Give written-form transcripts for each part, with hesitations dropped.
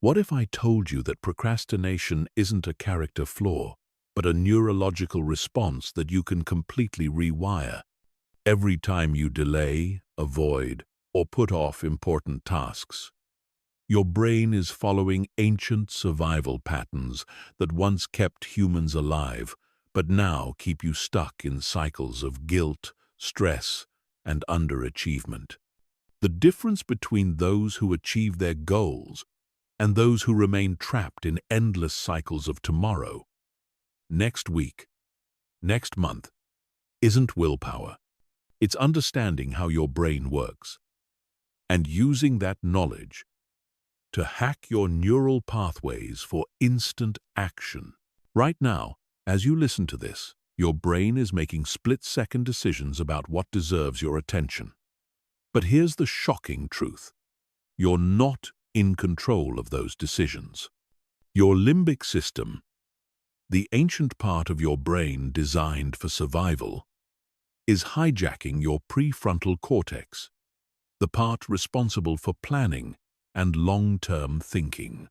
What if I told you that procrastination isn't a character flaw, but a neurological response that you can completely rewire? Every time you delay, avoid, or put off important tasks, your brain is following ancient survival patterns that once kept humans alive, but now keep you stuck in cycles of guilt, stress, and underachievement. The difference between those who achieve their goals and those who remain trapped in endless cycles of tomorrow, next week, next month, isn't willpower. It's understanding how your brain works and using that knowledge to hack your neural pathways for instant action. Right now, as you listen to this, your brain is making split-second decisions about what deserves your attention. But here's the shocking truth. You're not in control of those decisions. Your limbic system, the ancient part of your brain designed for survival, is hijacking your prefrontal cortex, the part responsible for planning and long-term thinking.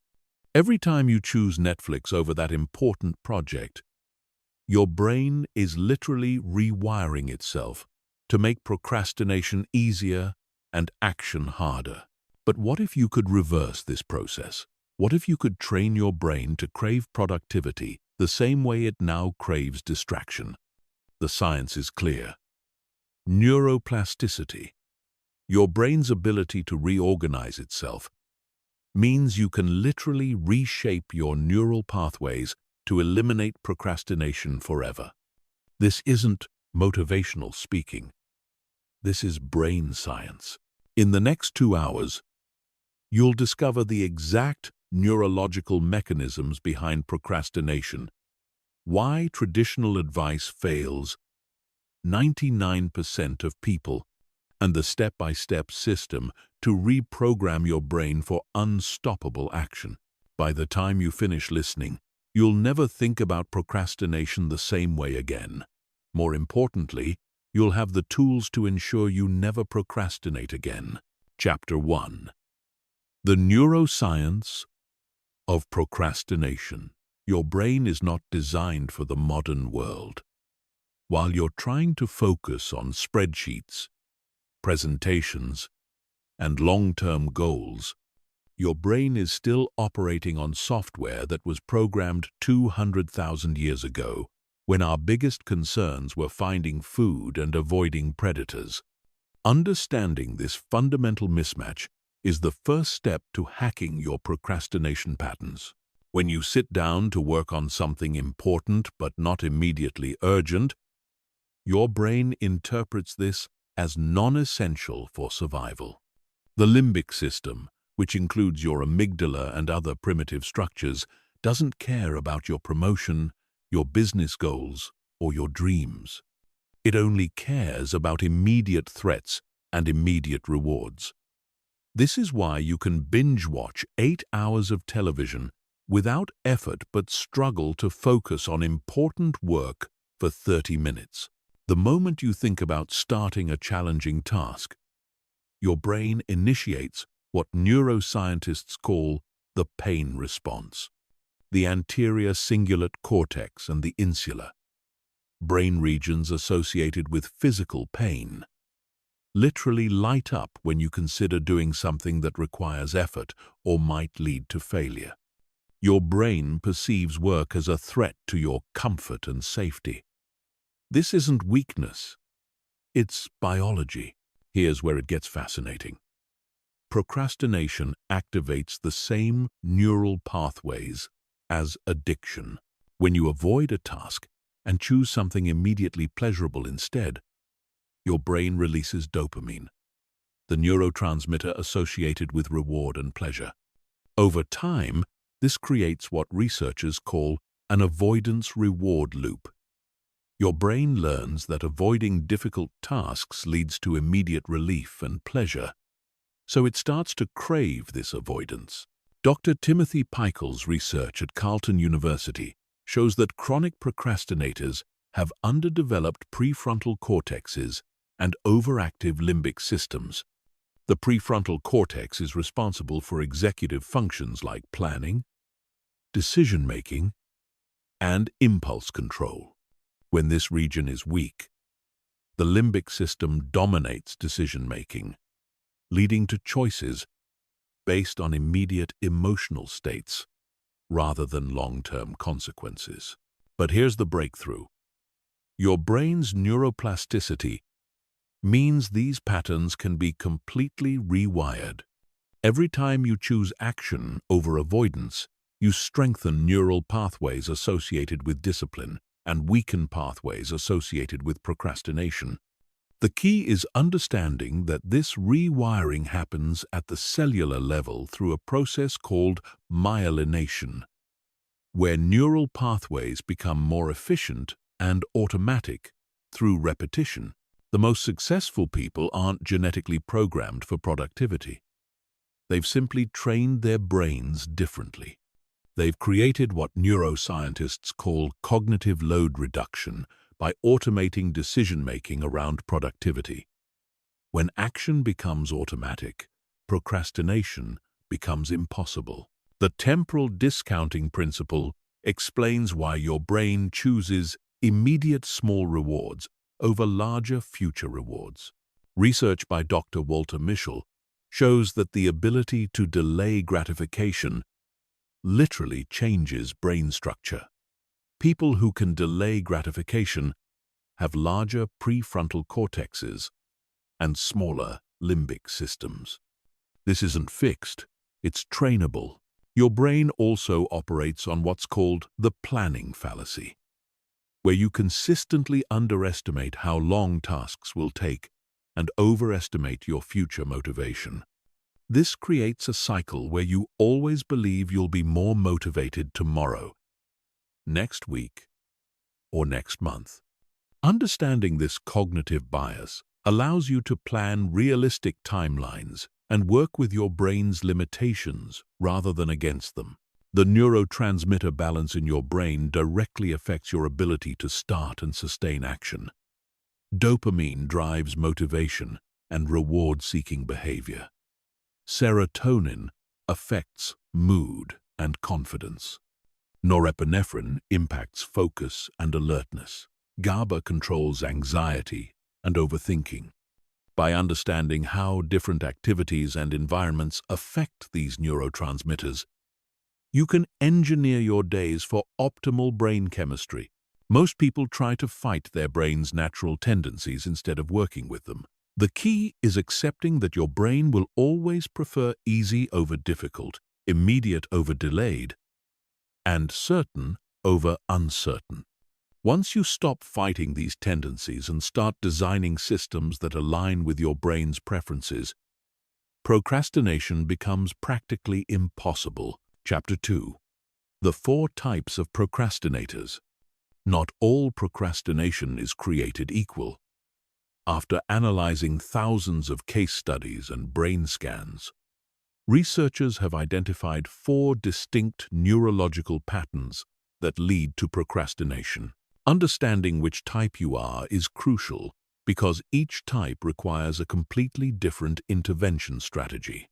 Every time you choose Netflix over that important project, your brain is literally rewiring itself to make procrastination easier and action harder. But what if you could reverse this process? What if you could train your brain to crave productivity the same way it now craves distraction? The science is clear. Neuroplasticity, your brain's ability to reorganize itself, means you can literally reshape your neural pathways to eliminate procrastination forever. This isn't motivational speaking. This is brain science. In the next 2 hours, you'll discover the exact neurological mechanisms behind procrastination, why traditional advice fails 99% of people, and the step-by-step system to reprogram your brain for unstoppable action. By the time you finish listening, you'll never think about procrastination the same way again. More importantly, you'll have the tools to ensure you never procrastinate again. Chapter 1. The Neuroscience of Procrastination. Your brain is not designed for the modern world. While you're trying to focus on spreadsheets, presentations, and long-term goals, your brain is still operating on software that was programmed 200,000 years ago, when our biggest concerns were finding food and avoiding predators. Understanding this fundamental mismatch is the first step to hacking your procrastination patterns. When you sit down to work on something important but not immediately urgent, your brain interprets this as non-essential for survival. The limbic system, which includes your amygdala and other primitive structures, doesn't care about your promotion, your business goals, or your dreams. It only cares about immediate threats and immediate rewards. This is why you can binge-watch 8 hours of television without effort but struggle to focus on important work for 30 minutes. The moment you think about starting a challenging task, your brain initiates what neuroscientists call the pain response. The anterior cingulate cortex and the insula, brain regions associated with physical pain, literally light up when you consider doing something that requires effort or might lead to failure. Your brain perceives work as a threat to your comfort and safety. This isn't weakness, it's biology. Here's where it gets fascinating. Procrastination activates the same neural pathways as addiction. When you avoid a task and choose something immediately pleasurable instead, your brain releases dopamine, the neurotransmitter associated with reward and pleasure. Over time, this creates what researchers call an avoidance-reward loop. Your brain learns that avoiding difficult tasks leads to immediate relief and pleasure, so it starts to crave this avoidance. Dr. Timothy Pichel's research at Carleton University shows that chronic procrastinators have underdeveloped prefrontal cortexes and overactive limbic systems. The prefrontal cortex is responsible for executive functions like planning, decision-making, and impulse control. When this region is weak, the limbic system dominates decision-making, leading to choices based on immediate emotional states rather than long-term consequences. But here's the breakthrough. Your brain's neuroplasticity means these patterns can be completely rewired. Every time you choose action over avoidance, you strengthen neural pathways associated with discipline and weaken pathways associated with procrastination. The key is understanding that this rewiring happens at the cellular level through a process called myelination, where neural pathways become more efficient and automatic through repetition. The most successful people aren't genetically programmed for productivity. They've simply trained their brains differently. They've created what neuroscientists call cognitive load reduction by automating decision-making around productivity. When action becomes automatic, procrastination becomes impossible. The temporal discounting principle explains why your brain chooses immediate small rewards over larger future rewards. Research by Dr. Walter Mischel shows that the ability to delay gratification literally changes brain structure. People who can delay gratification have larger prefrontal cortexes and smaller limbic systems. This isn't fixed, it's trainable. Your brain also operates on what's called the planning fallacy, where you consistently underestimate how long tasks will take and overestimate your future motivation. This creates a cycle where you always believe you'll be more motivated tomorrow, next week, or next month. Understanding this cognitive bias allows you to plan realistic timelines and work with your brain's limitations rather than against them. The neurotransmitter balance in your brain directly affects your ability to start and sustain action. Dopamine drives motivation and reward-seeking behavior. Serotonin affects mood and confidence. Norepinephrine impacts focus and alertness. GABA controls anxiety and overthinking. By understanding how different activities and environments affect these neurotransmitters, you can engineer your days for optimal brain chemistry. Most people try to fight their brain's natural tendencies instead of working with them. The key is accepting that your brain will always prefer easy over difficult, immediate over delayed, and certain over uncertain. Once you stop fighting these tendencies and start designing systems that align with your brain's preferences, procrastination becomes practically impossible. Chapter 2. The 4 types of procrastinators. Not all procrastination is created equal. After analyzing thousands of case studies and brain scans, researchers have identified 4 distinct neurological patterns that lead to procrastination. Understanding which type you are is crucial because each type requires a completely different intervention strategy.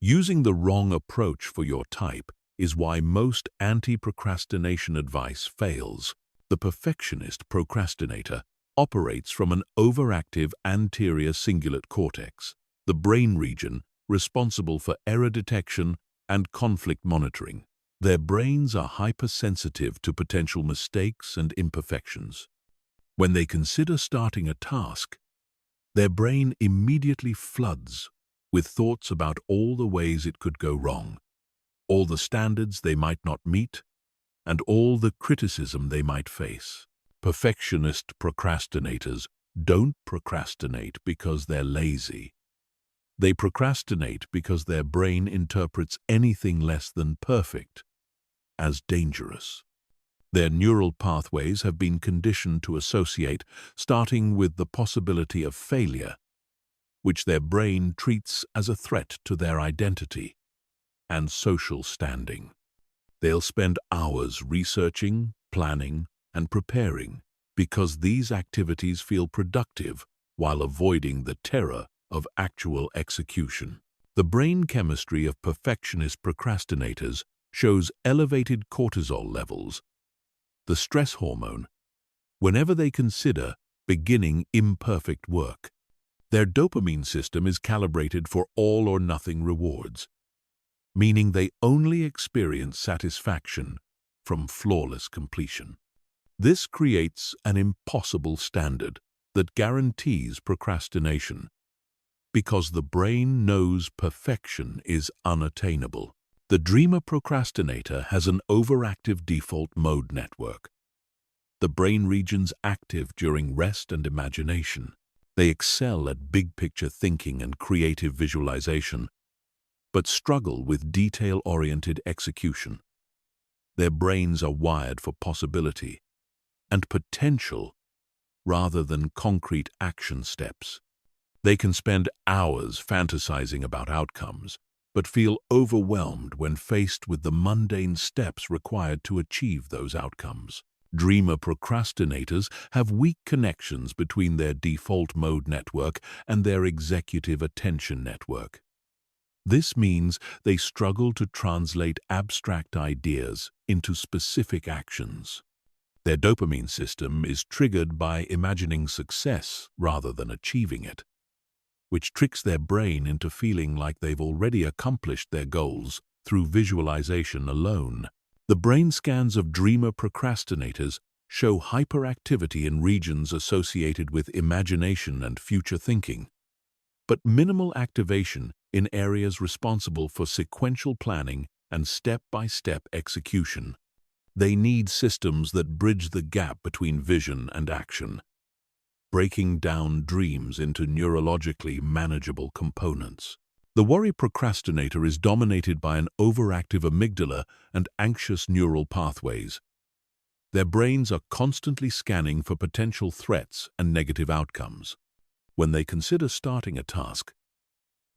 Using the wrong approach for your type is why most anti-procrastination advice fails. The perfectionist procrastinator operates from an overactive anterior cingulate cortex, the brain region responsible for error detection and conflict monitoring. Their brains are hypersensitive to potential mistakes and imperfections. When they consider starting a task, their brain immediately floods with thoughts about all the ways it could go wrong, all the standards they might not meet, and all the criticism they might face. Perfectionist procrastinators don't procrastinate because they're lazy. They procrastinate because their brain interprets anything less than perfect as dangerous. Their neural pathways have been conditioned to associate, starting with the possibility of failure, which their brain treats as a threat to their identity and social standing. They'll spend hours researching, planning, and preparing because these activities feel productive while avoiding the terror of actual execution. The brain chemistry of perfectionist procrastinators shows elevated cortisol levels, the stress hormone, whenever they consider beginning imperfect work. Their dopamine system is calibrated for all-or-nothing rewards, meaning they only experience satisfaction from flawless completion. This creates an impossible standard that guarantees procrastination, because the brain knows perfection is unattainable. The dreamer procrastinator has an overactive default mode network, the brain regions active during rest and imagination. They excel at big-picture thinking and creative visualization, but struggle with detail-oriented execution. Their brains are wired for possibility and potential rather than concrete action steps. They can spend hours fantasizing about outcomes, but feel overwhelmed when faced with the mundane steps required to achieve those outcomes. Dreamer procrastinators have weak connections between their default mode network and their executive attention network. This means they struggle to translate abstract ideas into specific actions. Their dopamine system is triggered by imagining success rather than achieving it, which tricks their brain into feeling like they've already accomplished their goals through visualization alone. The brain scans of dreamer procrastinators show hyperactivity in regions associated with imagination and future thinking, but minimal activation in areas responsible for sequential planning and step-by-step execution. They need systems that bridge the gap between vision and action, breaking down dreams into neurologically manageable components. The worry procrastinator is dominated by an overactive amygdala and anxious neural pathways. Their brains are constantly scanning for potential threats and negative outcomes. When they consider starting a task,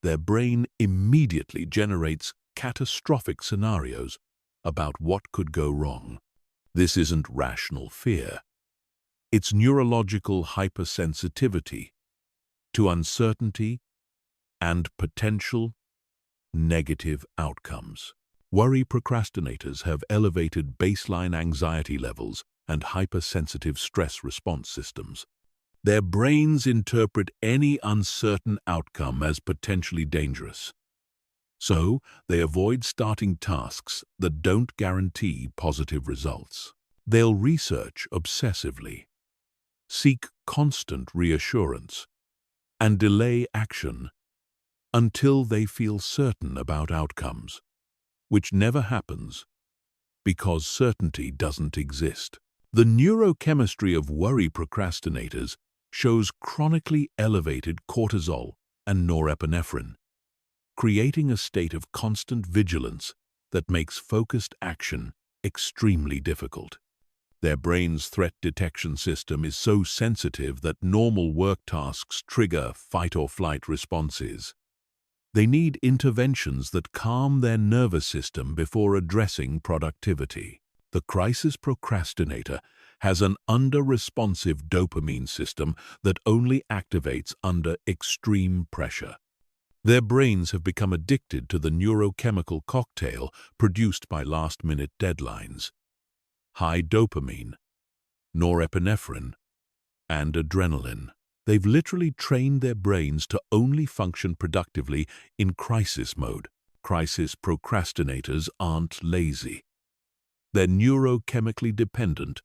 their brain immediately generates catastrophic scenarios about what could go wrong. This isn't rational fear. It's neurological hypersensitivity to uncertainty and potential negative outcomes. Worry procrastinators have elevated baseline anxiety levels and hypersensitive stress response systems. Their brains interpret any uncertain outcome as potentially dangerous, so they avoid starting tasks that don't guarantee positive results. They'll research obsessively, seek constant reassurance, and delay action until they feel certain about outcomes, which never happens because certainty doesn't exist. The neurochemistry of worry procrastinators shows chronically elevated cortisol and norepinephrine, creating a state of constant vigilance that makes focused action extremely difficult. Their brain's threat detection system is so sensitive that normal work tasks trigger fight-or-flight responses. They need interventions that calm their nervous system before addressing productivity. The crisis procrastinator has an under-responsive dopamine system that only activates under extreme pressure. Their brains have become addicted to the neurochemical cocktail produced by last-minute deadlines: high dopamine, norepinephrine, and adrenaline. They've literally trained their brains to only function productively in crisis mode. Crisis procrastinators aren't lazy. They're neurochemically dependent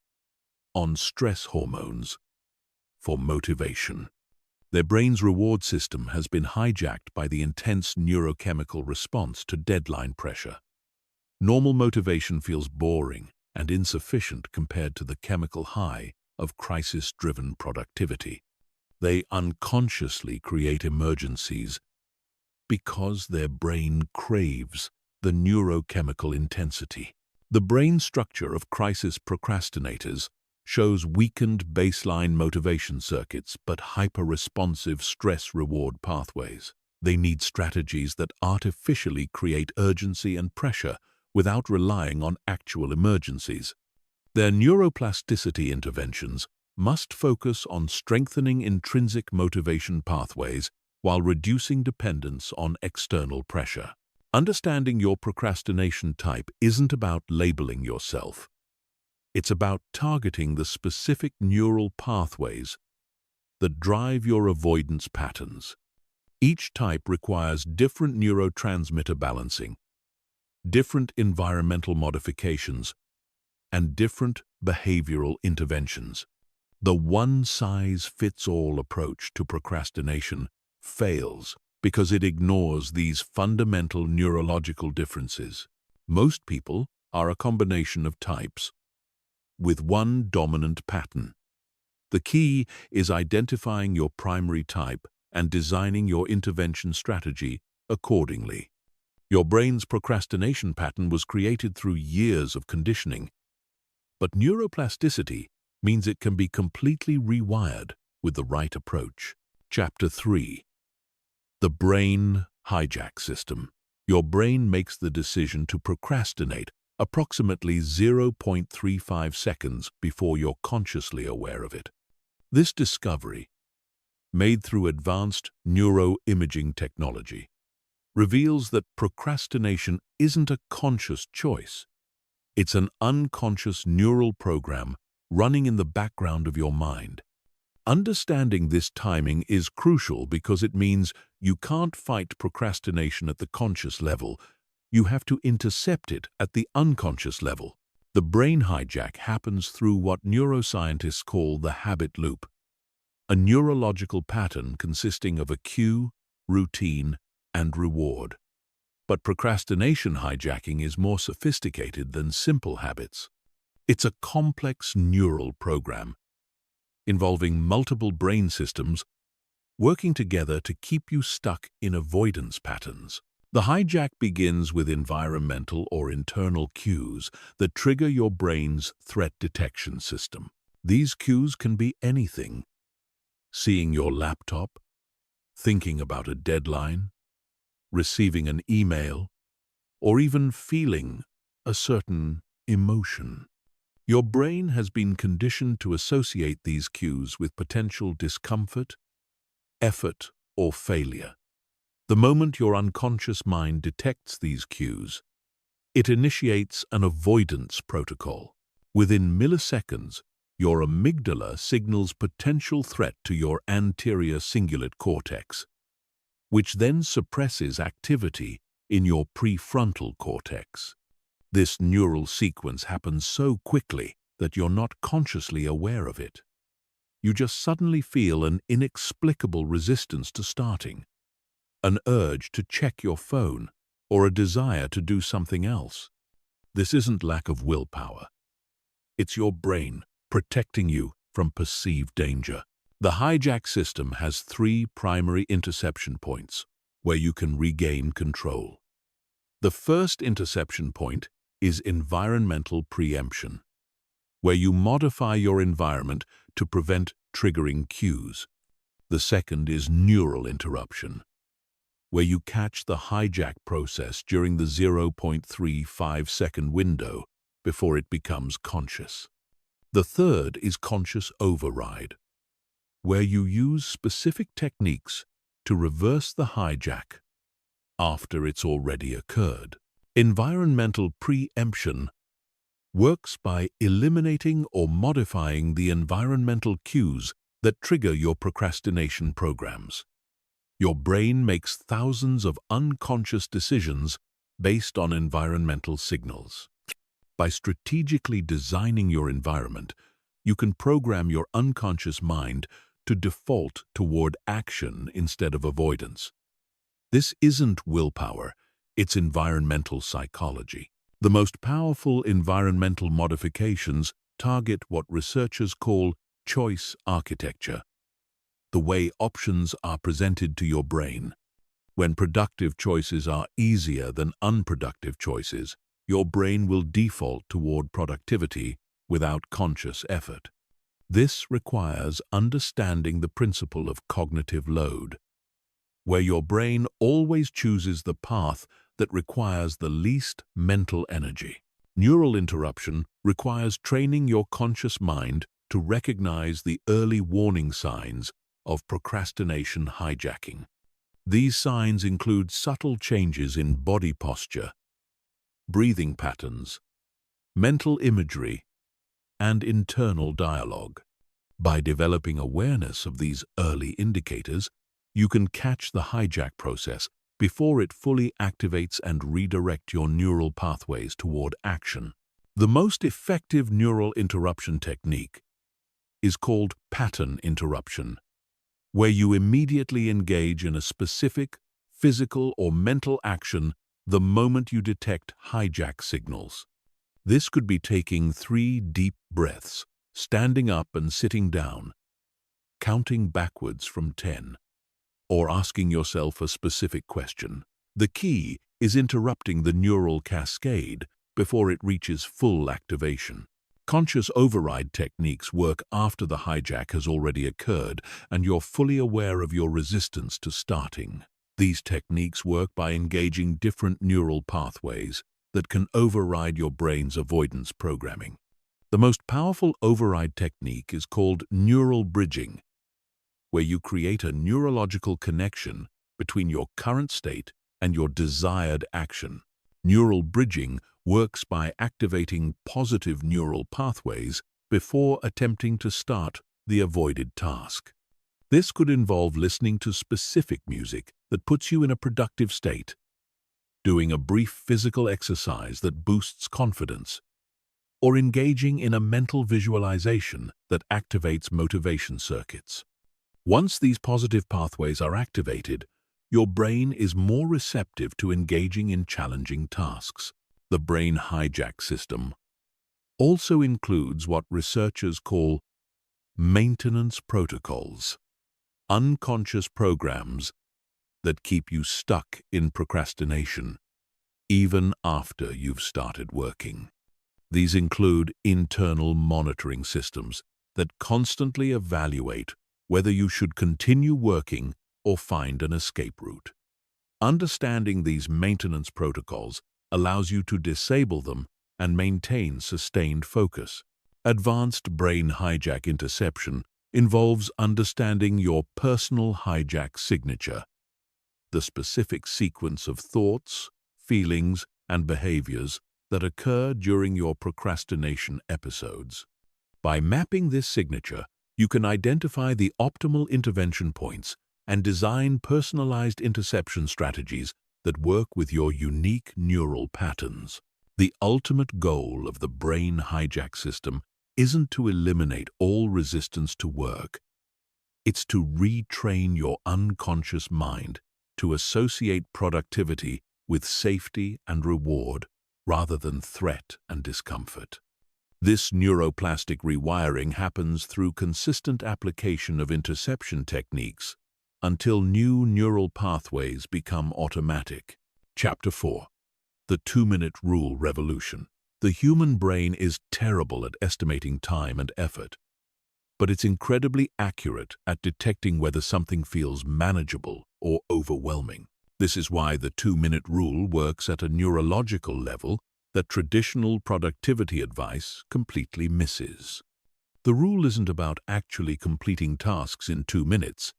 on stress hormones for motivation. Their brain's reward system has been hijacked by the intense neurochemical response to deadline pressure. Normal motivation feels boring and insufficient compared to the chemical high of crisis-driven productivity. They unconsciously create emergencies because their brain craves the neurochemical intensity. The brain structure of crisis procrastinators shows weakened baseline motivation circuits but hyper-responsive stress-reward pathways. They need strategies that artificially create urgency and pressure without relying on actual emergencies. Their neuroplasticity interventions must focus on strengthening intrinsic motivation pathways while reducing dependence on external pressure. Understanding your procrastination type isn't about labeling yourself. It's about targeting the specific neural pathways that drive your avoidance patterns. Each type requires different neurotransmitter balancing, different environmental modifications, and different behavioral interventions. The one-size-fits-all approach to procrastination fails because it ignores these fundamental neurological differences. Most people are a combination of types with one dominant pattern. The key is identifying your primary type and designing your intervention strategy accordingly. Your brain's procrastination pattern was created through years of conditioning, but neuroplasticity means it can be completely rewired with the right approach. Chapter 3. The Brain Hijack System. Your brain makes the decision to procrastinate approximately 0.35 seconds before you're consciously aware of it. This discovery, made through advanced neuroimaging technology, reveals that procrastination isn't a conscious choice. It's an unconscious neural program running in the background of your mind. Understanding this timing is crucial because it means you can't fight procrastination at the conscious level. You have to intercept it at the unconscious level. The brain hijack happens through what neuroscientists call the habit loop, a neurological pattern consisting of a cue, routine, and reward. But procrastination hijacking is more sophisticated than simple habits. It's a complex neural program involving multiple brain systems working together to keep you stuck in avoidance patterns. The hijack begins with environmental or internal cues that trigger your brain's threat detection system. These cues can be anything: seeing your laptop, thinking about a deadline, receiving an email, or even feeling a certain emotion. Your brain has been conditioned to associate these cues with potential discomfort, effort, or failure. The moment your unconscious mind detects these cues, it initiates an avoidance protocol. Within milliseconds, your amygdala signals potential threat to your anterior cingulate cortex, which then suppresses activity in your prefrontal cortex. This neural sequence happens so quickly that you're not consciously aware of it. You just suddenly feel an inexplicable resistance to starting, an urge to check your phone, or a desire to do something else. This isn't lack of willpower. It's your brain protecting you from perceived danger. The hijack system has 3 primary interception points where you can regain control. The first interception point is environmental preemption, where you modify your environment to prevent triggering cues. The second is neural interruption, where you catch the hijack process during the 0.35-second window before it becomes conscious. The third is conscious override, where you use specific techniques to reverse the hijack after it's already occurred. Environmental preemption works by eliminating or modifying the environmental cues that trigger your procrastination programs. Your brain makes thousands of unconscious decisions based on environmental signals. By strategically designing your environment, you can program your unconscious mind to default toward action instead of avoidance. This isn't willpower, it's environmental psychology. The most powerful environmental modifications target what researchers call choice architecture, the way options are presented to your brain. When productive choices are easier than unproductive choices, your brain will default toward productivity without conscious effort. This requires understanding the principle of cognitive load, where your brain always chooses the path that requires the least mental energy. Neural interruption requires training your conscious mind to recognize the early warning signs of procrastination hijacking. These signs include subtle changes in body posture, breathing patterns, mental imagery, and internal dialogue. By developing awareness of these early indicators, you can catch the hijack process before it fully activates and redirect your neural pathways toward action. The most effective neural interruption technique is called pattern interruption, where you immediately engage in a specific physical or mental action the moment you detect hijack signals. This could be taking 3 deep breaths, standing up and sitting down, counting backwards from 10, or asking yourself a specific question. The key is interrupting the neural cascade before it reaches full activation. Conscious override techniques work after the hijack has already occurred and you're fully aware of your resistance to starting. These techniques work by engaging different neural pathways that can override your brain's avoidance programming. The most powerful override technique is called neural bridging, where you create a neurological connection between your current state and your desired action. Neural bridging works by activating positive neural pathways before attempting to start the avoided task. This could involve listening to specific music that puts you in a productive state, doing a brief physical exercise that boosts confidence, or engaging in a mental visualization that activates motivation circuits. Once these positive pathways are activated, your brain is more receptive to engaging in challenging tasks. The brain hijack system also includes what researchers call maintenance protocols, unconscious programs that keep you stuck in procrastination even after you've started working. These include internal monitoring systems that constantly evaluate whether you should continue working or find an escape route. Understanding these maintenance protocols allows you to disable them and maintain sustained focus. Advanced brain hijack interception involves understanding your personal hijack signature, the specific sequence of thoughts, feelings, and behaviors that occur during your procrastination episodes. By mapping this signature, you can identify the optimal intervention points and design personalized interception strategies that work with your unique neural patterns. The ultimate goal of the brain hijack system isn't to eliminate all resistance to work. It's to retrain your unconscious mind to associate productivity with safety and reward rather than threat and discomfort. This neuroplastic rewiring happens through consistent application of interception techniques until new neural pathways become automatic. Chapter 4. The 2-minute rule revolution. The human brain is terrible at estimating time and effort, but it's incredibly accurate at detecting whether something feels manageable or overwhelming. This is why the 2-minute rule works at a neurological level that traditional productivity advice completely misses. The rule isn't about actually completing tasks in 2 minutes.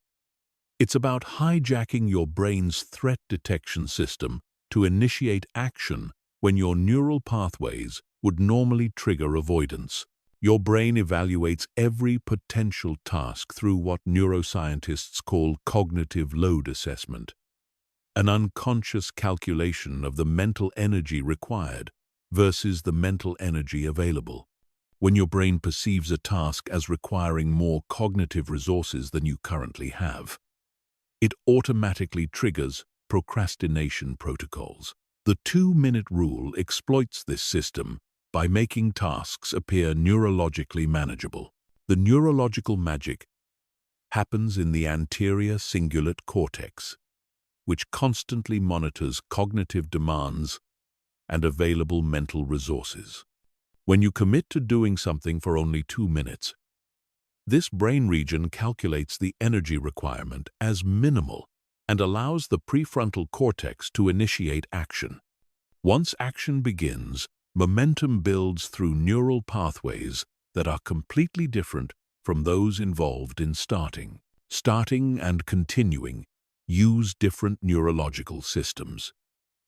It's about hijacking your brain's threat detection system to initiate action when your neural pathways would normally trigger avoidance. Your brain evaluates every potential task through what neuroscientists call cognitive load assessment, an unconscious calculation of the mental energy required versus the mental energy available. When your brain perceives a task as requiring more cognitive resources than you currently have, it automatically triggers procrastination protocols. The 2-minute rule exploits this system by making tasks appear neurologically manageable. The neurological magic happens in the anterior cingulate cortex, which constantly monitors cognitive demands and available mental resources. When you commit to doing something for only 2 minutes, this brain region calculates the energy requirement as minimal and allows the prefrontal cortex to initiate action. Once action begins, momentum builds through neural pathways that are completely different from those involved in starting. Starting and continuing use different neurological systems.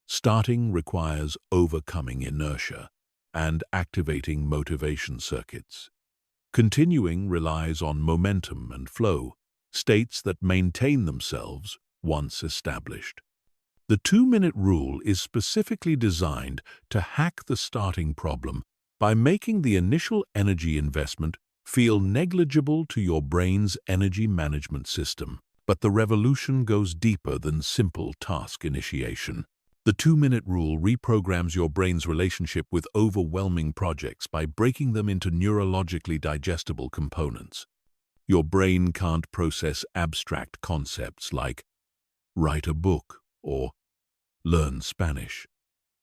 Starting requires overcoming inertia and activating motivation circuits. Continuing relies on momentum and flow, states that maintain themselves once established. The 2-minute rule is specifically designed to hack the starting problem by making the initial energy investment feel negligible to your brain's energy management system. But the revolution goes deeper than simple task initiation. The 2-minute rule reprograms your brain's relationship with overwhelming projects by breaking them into neurologically digestible components. Your brain can't process abstract concepts like write a book or learn Spanish,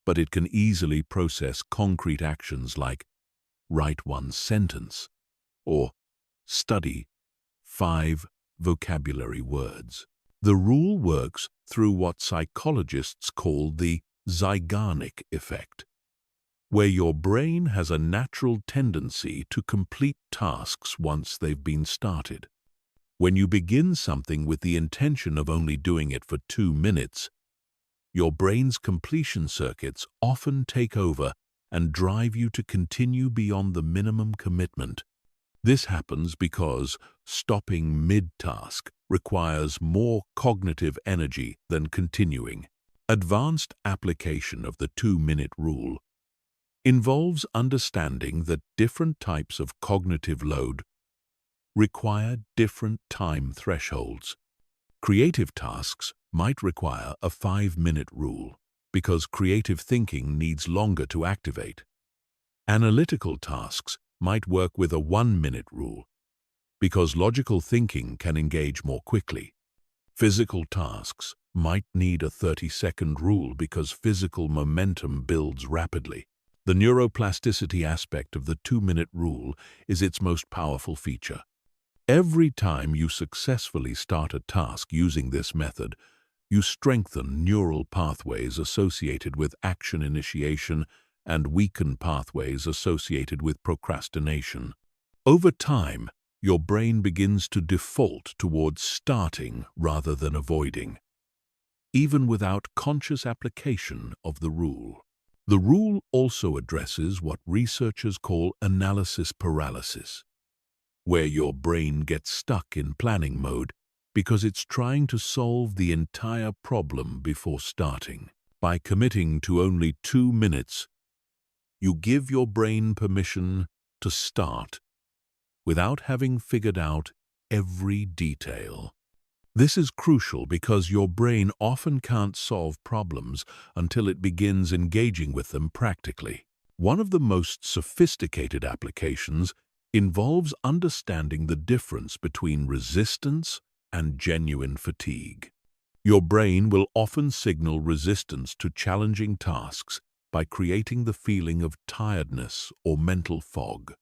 but it can easily process concrete actions like write one sentence or study 5 vocabulary words. The rule works through what psychologists call the Zeigarnik effect, where your brain has a natural tendency to complete tasks once they've been started. When you begin something with the intention of only doing it for 2 minutes, your brain's completion circuits often take over and drive you to continue beyond the minimum commitment. This happens because stopping mid-task requires more cognitive energy than continuing. Advanced application of the 2-minute rule involves understanding that different types of cognitive load require different time thresholds. Creative tasks might require a 5-minute rule because creative thinking needs longer to activate. Analytical tasks might work with a 1-minute rule because logical thinking can engage more quickly. Physical tasks might need a 30-second rule because physical momentum builds rapidly. The neuroplasticity aspect of the 2-minute rule is its most powerful feature. Every time you successfully start a task using this method, you strengthen neural pathways associated with action initiation and weaken pathways associated with procrastination. Over time, your brain begins to default towards starting rather than avoiding, even without conscious application of the rule. The rule also addresses what researchers call analysis paralysis, where your brain gets stuck in planning mode because it's trying to solve the entire problem before starting. By committing to only 2 minutes, you give your brain permission to start without having figured out every detail. This is crucial because your brain often can't solve problems until it begins engaging with them practically. One of the most sophisticated applications involves understanding the difference between resistance and genuine fatigue. Your brain will often signal resistance to challenging tasks by creating the feeling of tiredness or mental fog.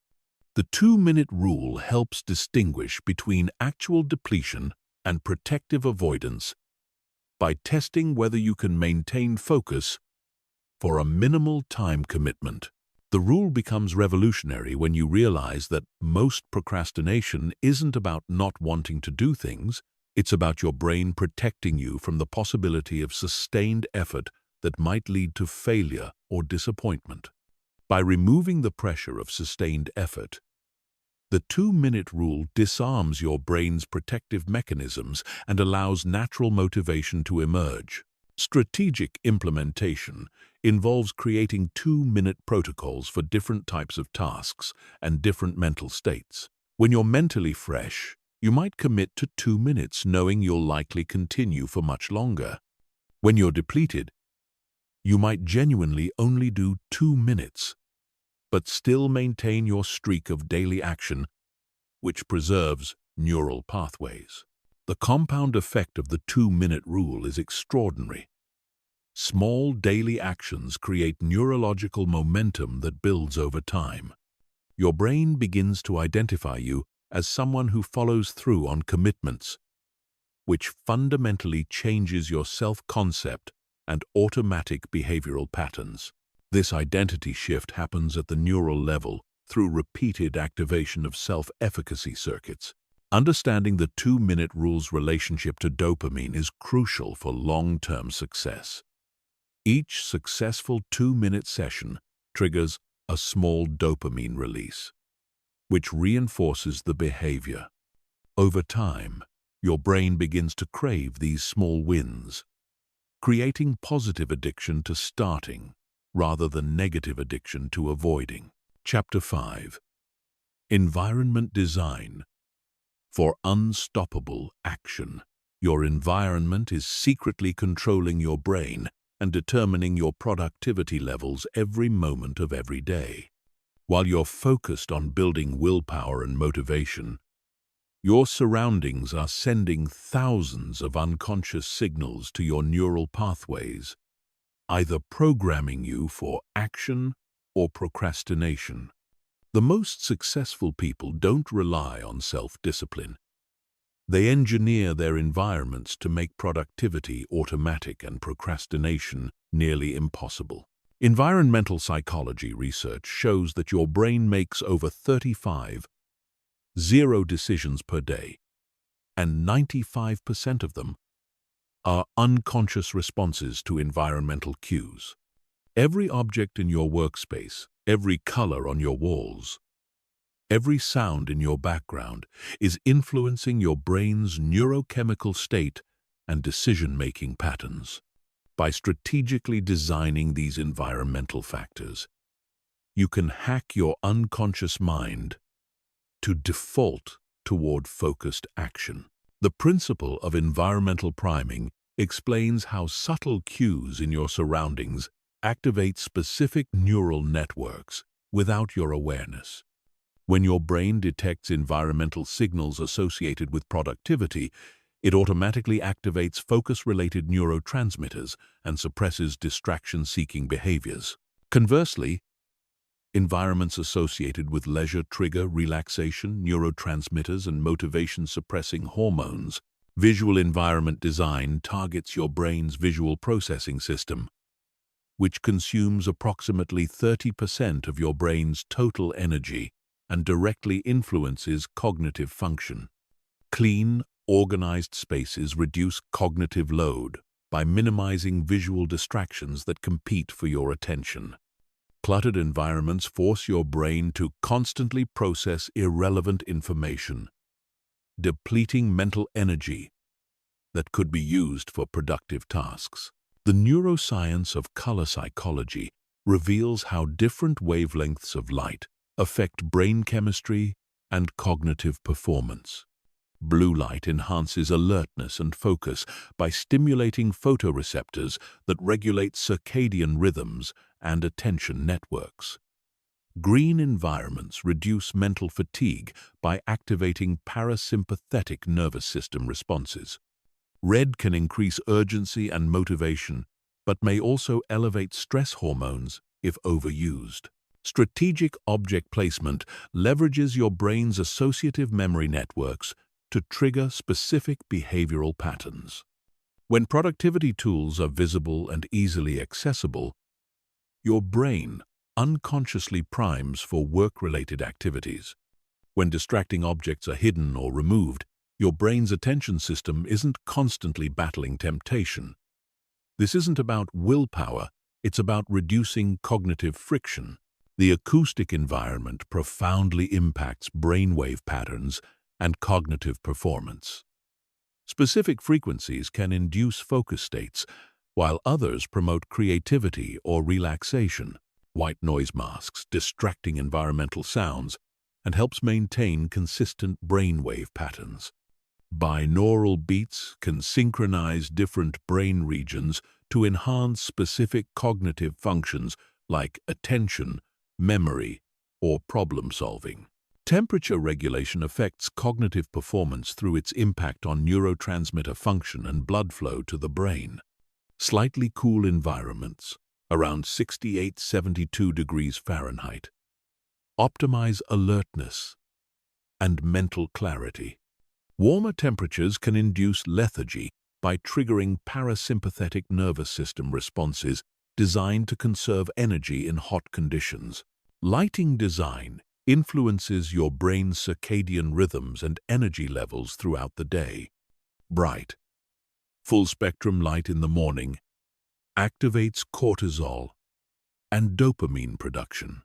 The 2-minute rule helps distinguish between actual depletion and protective avoidance by testing whether you can maintain focus for a minimal time commitment. The rule becomes revolutionary when you realize that most procrastination isn't about not wanting to do things, it's about your brain protecting you from the possibility of sustained effort that might lead to failure or disappointment. By removing the pressure of sustained effort, the 2-minute rule disarms your brain's protective mechanisms and allows natural motivation to emerge. Strategic implementation involves creating 2-minute protocols for different types of tasks and different mental states. When you're mentally fresh, you might commit to 2 minutes knowing you'll likely continue for much longer. When you're depleted, you might genuinely only do 2 minutes, but still maintain your streak of daily action, which preserves neural pathways. The compound effect of the 2-minute rule is extraordinary. Small daily actions create neurological momentum that builds over time. Your brain begins to identify you as someone who follows through on commitments, which fundamentally changes your self-concept and automatic behavioral patterns. This identity shift happens at the neural level through repeated activation of self-efficacy circuits. Understanding the 2-minute rule's relationship to dopamine is crucial for long-term success. Each successful 2-minute session triggers a small dopamine release, which reinforces the behavior. Over time, your brain begins to crave these small wins, creating positive addiction to starting rather than negative addiction to avoiding. Chapter 5. Environment Design for Unstoppable Action. Your environment is secretly controlling your brain and determining your productivity levels every moment of every day. While you're focused on building willpower and motivation, your surroundings are sending thousands of unconscious signals to your neural pathways, either programming you for action or procrastination. The most successful people don't rely on self-discipline. They engineer their environments to make productivity automatic and procrastination nearly impossible. Environmental psychology research shows that your brain makes over 35 zero decisions per day, and 95% of them are unconscious responses to environmental cues. Every object in your workspace, every color on your walls, every sound in your background is influencing your brain's neurochemical state and decision-making patterns. By strategically designing these environmental factors, you can hack your unconscious mind to default toward focused action. The principle of environmental priming explains how subtle cues in your surroundings activate specific neural networks without your awareness. When your brain detects environmental signals associated with productivity, it automatically activates focus-related neurotransmitters and suppresses distraction-seeking behaviors. Conversely, environments associated with leisure trigger relaxation, neurotransmitters, and motivation-suppressing hormones. Visual environment design targets your brain's visual processing system, which consumes approximately 30% of your brain's total energy and directly influences cognitive function. Clean, organized spaces reduce cognitive load by minimizing visual distractions that compete for your attention. Cluttered environments force your brain to constantly process irrelevant information, depleting mental energy that could be used for productive tasks. The neuroscience of color psychology reveals how different wavelengths of light affect brain chemistry and cognitive performance. Blue light enhances alertness and focus by stimulating photoreceptors that regulate circadian rhythms and attention networks. Green environments reduce mental fatigue by activating parasympathetic nervous system responses. Red can increase urgency and motivation, but may also elevate stress hormones if overused. Strategic object placement leverages your brain's associative memory networks to trigger specific behavioral patterns. When productivity tools are visible and easily accessible, your brain unconsciously primes for work-related activities. When distracting objects are hidden or removed, your brain's attention system isn't constantly battling temptation. This isn't about willpower, it's about reducing cognitive friction. The acoustic environment profoundly impacts brainwave patterns and cognitive performance. Specific frequencies can induce focus states, while others promote creativity or relaxation. White noise masks distracting environmental sounds and helps maintain consistent brainwave patterns. Binaural beats can synchronize different brain regions to enhance specific cognitive functions like attention, memory, or problem-solving. Temperature regulation affects cognitive performance through its impact on neurotransmitter function and blood flow to the brain. Slightly cool environments, around 68–72 degrees Fahrenheit, optimize alertness and mental clarity. Warmer temperatures can induce lethargy by triggering parasympathetic nervous system responses designed to conserve energy in hot conditions. Lighting design influences your brain's circadian rhythms and energy levels throughout the day. Bright, full-spectrum light in the morning activates cortisol and dopamine production,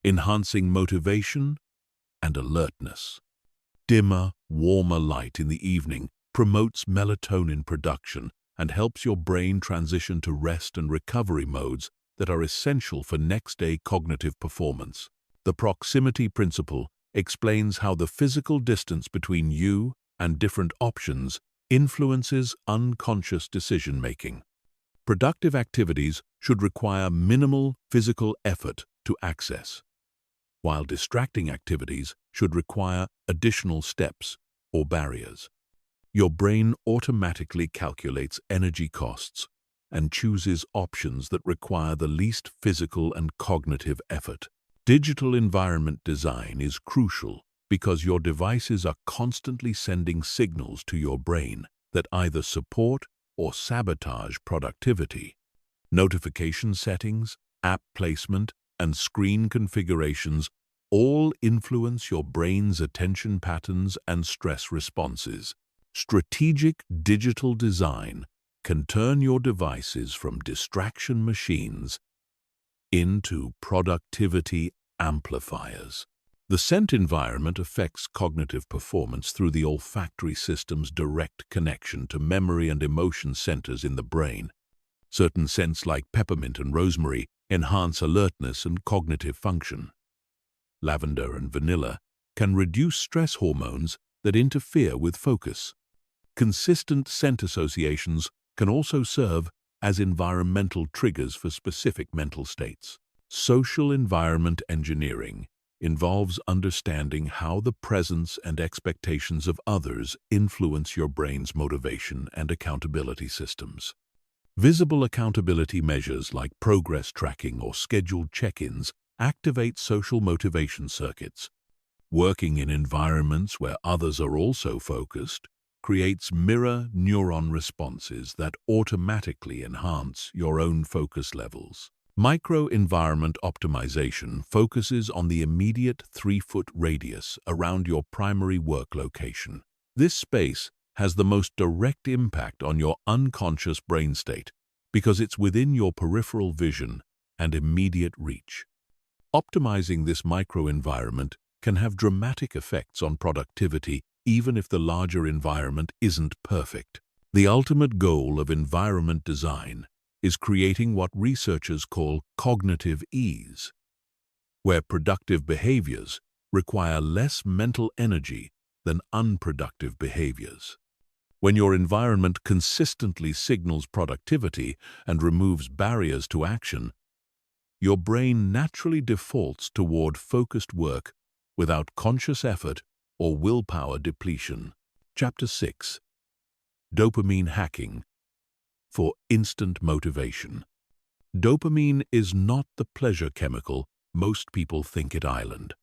enhancing motivation and alertness. Dimmer, warmer light in the evening promotes melatonin production and helps your brain transition to rest and recovery modes that are essential for next-day cognitive performance. The proximity principle explains how the physical distance between you and different options influences unconscious decision-making. Productive activities should require minimal physical effort to access, while distracting activities should require additional steps or barriers. Your brain automatically calculates energy costs and chooses options that require the least physical and cognitive effort. Digital environment design is crucial because your devices are constantly sending signals to your brain that either support or sabotage productivity. Notification settings, app placement, and screen configurations all influence your brain's attention patterns and stress responses. Strategic digital design can turn your devices from distraction machines into productivity amplifiers. The scent environment affects cognitive performance through the olfactory system's direct connection to memory and emotion centers in the brain. Certain scents like peppermint and rosemary enhance alertness and cognitive function. Lavender and vanilla can reduce stress hormones that interfere with focus. Consistent scent associations can also serve as environmental triggers for specific mental states. Social environment engineering involves understanding how the presence and expectations of others influence your brain's motivation and accountability systems. Visible accountability measures like progress tracking or scheduled check-ins activate social motivation circuits. Working in environments where others are also focused creates mirror neuron responses that automatically enhance your own focus levels. Micro-environment optimization focuses on the immediate 3-foot radius around your primary work location. This space has the most direct impact on your unconscious brain state because it's within your peripheral vision and immediate reach. Optimizing this microenvironment can have dramatic effects on productivity even if the larger environment isn't perfect. The ultimate goal of environment design is creating what researchers call cognitive ease, where productive behaviors require less mental energy than unproductive behaviors. When your environment consistently signals productivity and removes barriers to action, your brain naturally defaults toward focused work without conscious effort or willpower depletion. Chapter 6. Dopamine hacking for instant motivation. Dopamine is not the pleasure chemical most people think it island.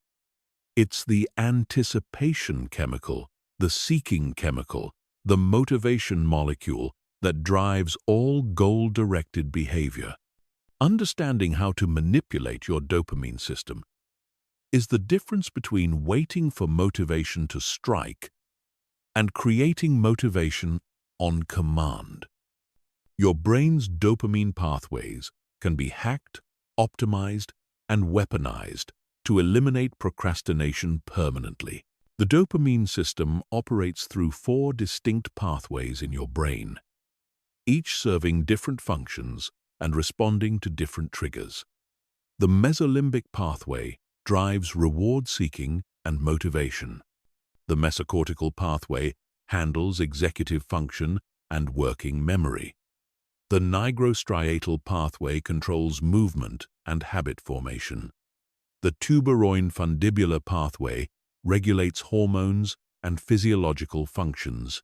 It's the anticipation chemical, the seeking chemical, the motivation molecule that drives all goal-directed behavior. Understanding how to manipulate your dopamine system is the difference between waiting for motivation to strike and creating motivation on command. Your brain's dopamine pathways can be hacked, optimized, and weaponized to eliminate procrastination permanently. The dopamine system operates through 4 distinct pathways in your brain, each serving different functions and responding to different triggers. The mesolimbic pathway drives reward-seeking and motivation. The mesocortical pathway handles executive function and working memory. The nigrostriatal pathway controls movement and habit formation. The tuberoin-fundibular pathway regulates hormones and physiological functions.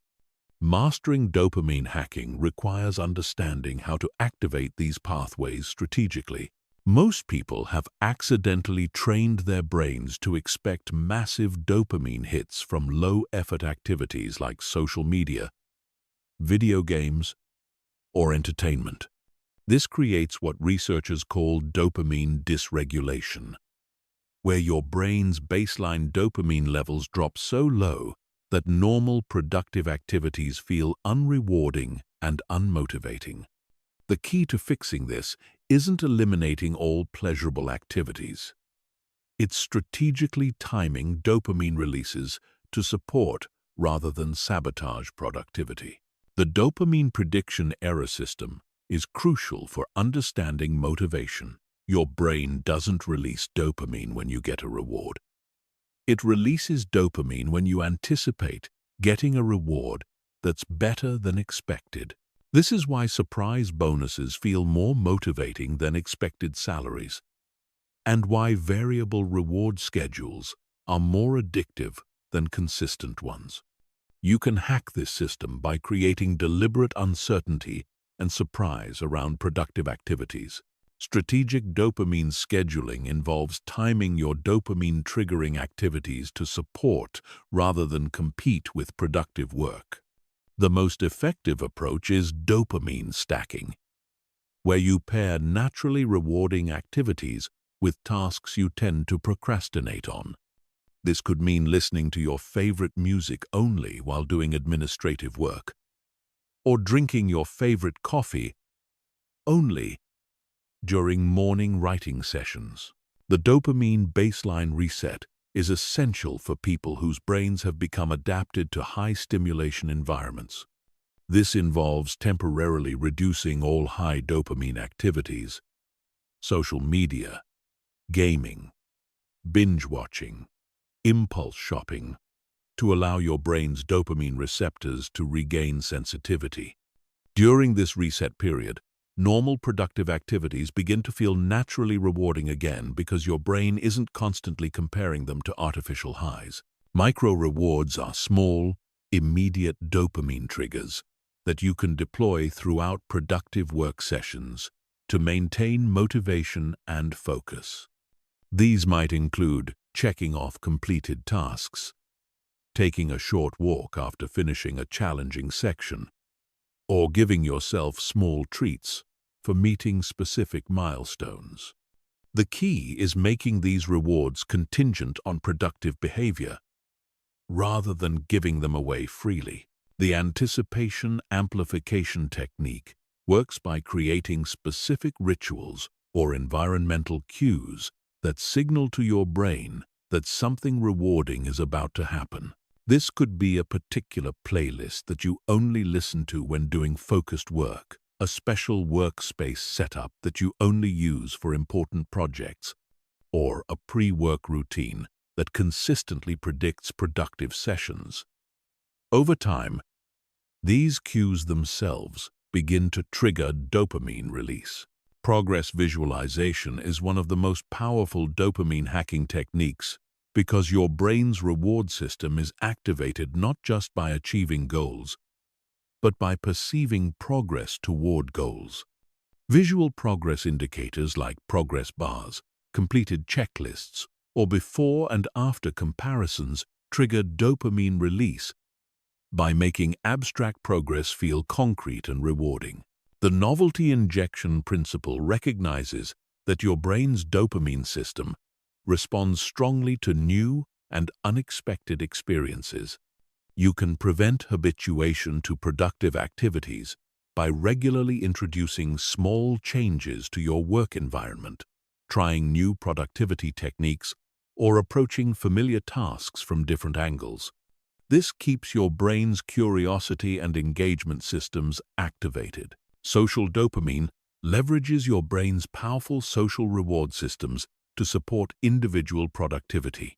Mastering dopamine hacking requires understanding how to activate these pathways strategically. Most people have accidentally trained their brains to expect massive dopamine hits from low-effort activities like social media, video games, or entertainment. This creates what researchers call dopamine dysregulation. where your brain's baseline dopamine levels drop so low that normal productive activities feel unrewarding and unmotivating. The key to fixing this isn't eliminating all pleasurable activities. It's strategically timing dopamine releases to support rather than sabotage productivity. The dopamine prediction error system is crucial for understanding motivation. Your brain doesn't release dopamine when you get a reward. It releases dopamine when you anticipate getting a reward that's better than expected. This is why surprise bonuses feel more motivating than expected salaries, and why variable reward schedules are more addictive than consistent ones. You can hack this system by creating deliberate uncertainty and surprise around productive activities. Strategic dopamine scheduling involves timing your dopamine-triggering activities to support rather than compete with productive work. The most effective approach is dopamine stacking, where you pair naturally rewarding activities with tasks you tend to procrastinate on. This could mean listening to your favorite music only while doing administrative work, or drinking your favorite coffee only during morning writing sessions. The dopamine baseline reset is essential for people whose brains have become adapted to high-stimulation environments. This involves temporarily reducing all high dopamine activities, social media, gaming, binge-watching, impulse shopping, to allow your brain's dopamine receptors to regain sensitivity. During this reset period, normal productive activities begin to feel naturally rewarding again because your brain isn't constantly comparing them to artificial highs. Micro-rewards are small, immediate dopamine triggers that you can deploy throughout productive work sessions to maintain motivation and focus. These might include checking off completed tasks, taking a short walk after finishing a challenging section, or giving yourself small treats for meeting specific milestones. The key is making these rewards contingent on productive behavior, rather than giving them away freely. The anticipation amplification technique works by creating specific rituals or environmental cues that signal to your brain that something rewarding is about to happen. This could be a particular playlist that you only listen to when doing focused work, a special workspace setup that you only use for important projects, or a pre-work routine that consistently predicts productive sessions. Over time, these cues themselves begin to trigger dopamine release. Progress visualization is one of the most powerful dopamine hacking techniques because your brain's reward system is activated not just by achieving goals, but by perceiving progress toward goals. Visual progress indicators like progress bars, completed checklists, or before and after comparisons trigger dopamine release by making abstract progress feel concrete and rewarding. The novelty injection principle recognizes that your brain's dopamine system responds strongly to new and unexpected experiences. You can prevent habituation to productive activities by regularly introducing small changes to your work environment, trying new productivity techniques, or approaching familiar tasks from different angles. This keeps your brain's curiosity and engagement systems activated. Social dopamine leverages your brain's powerful social reward systems to support individual productivity.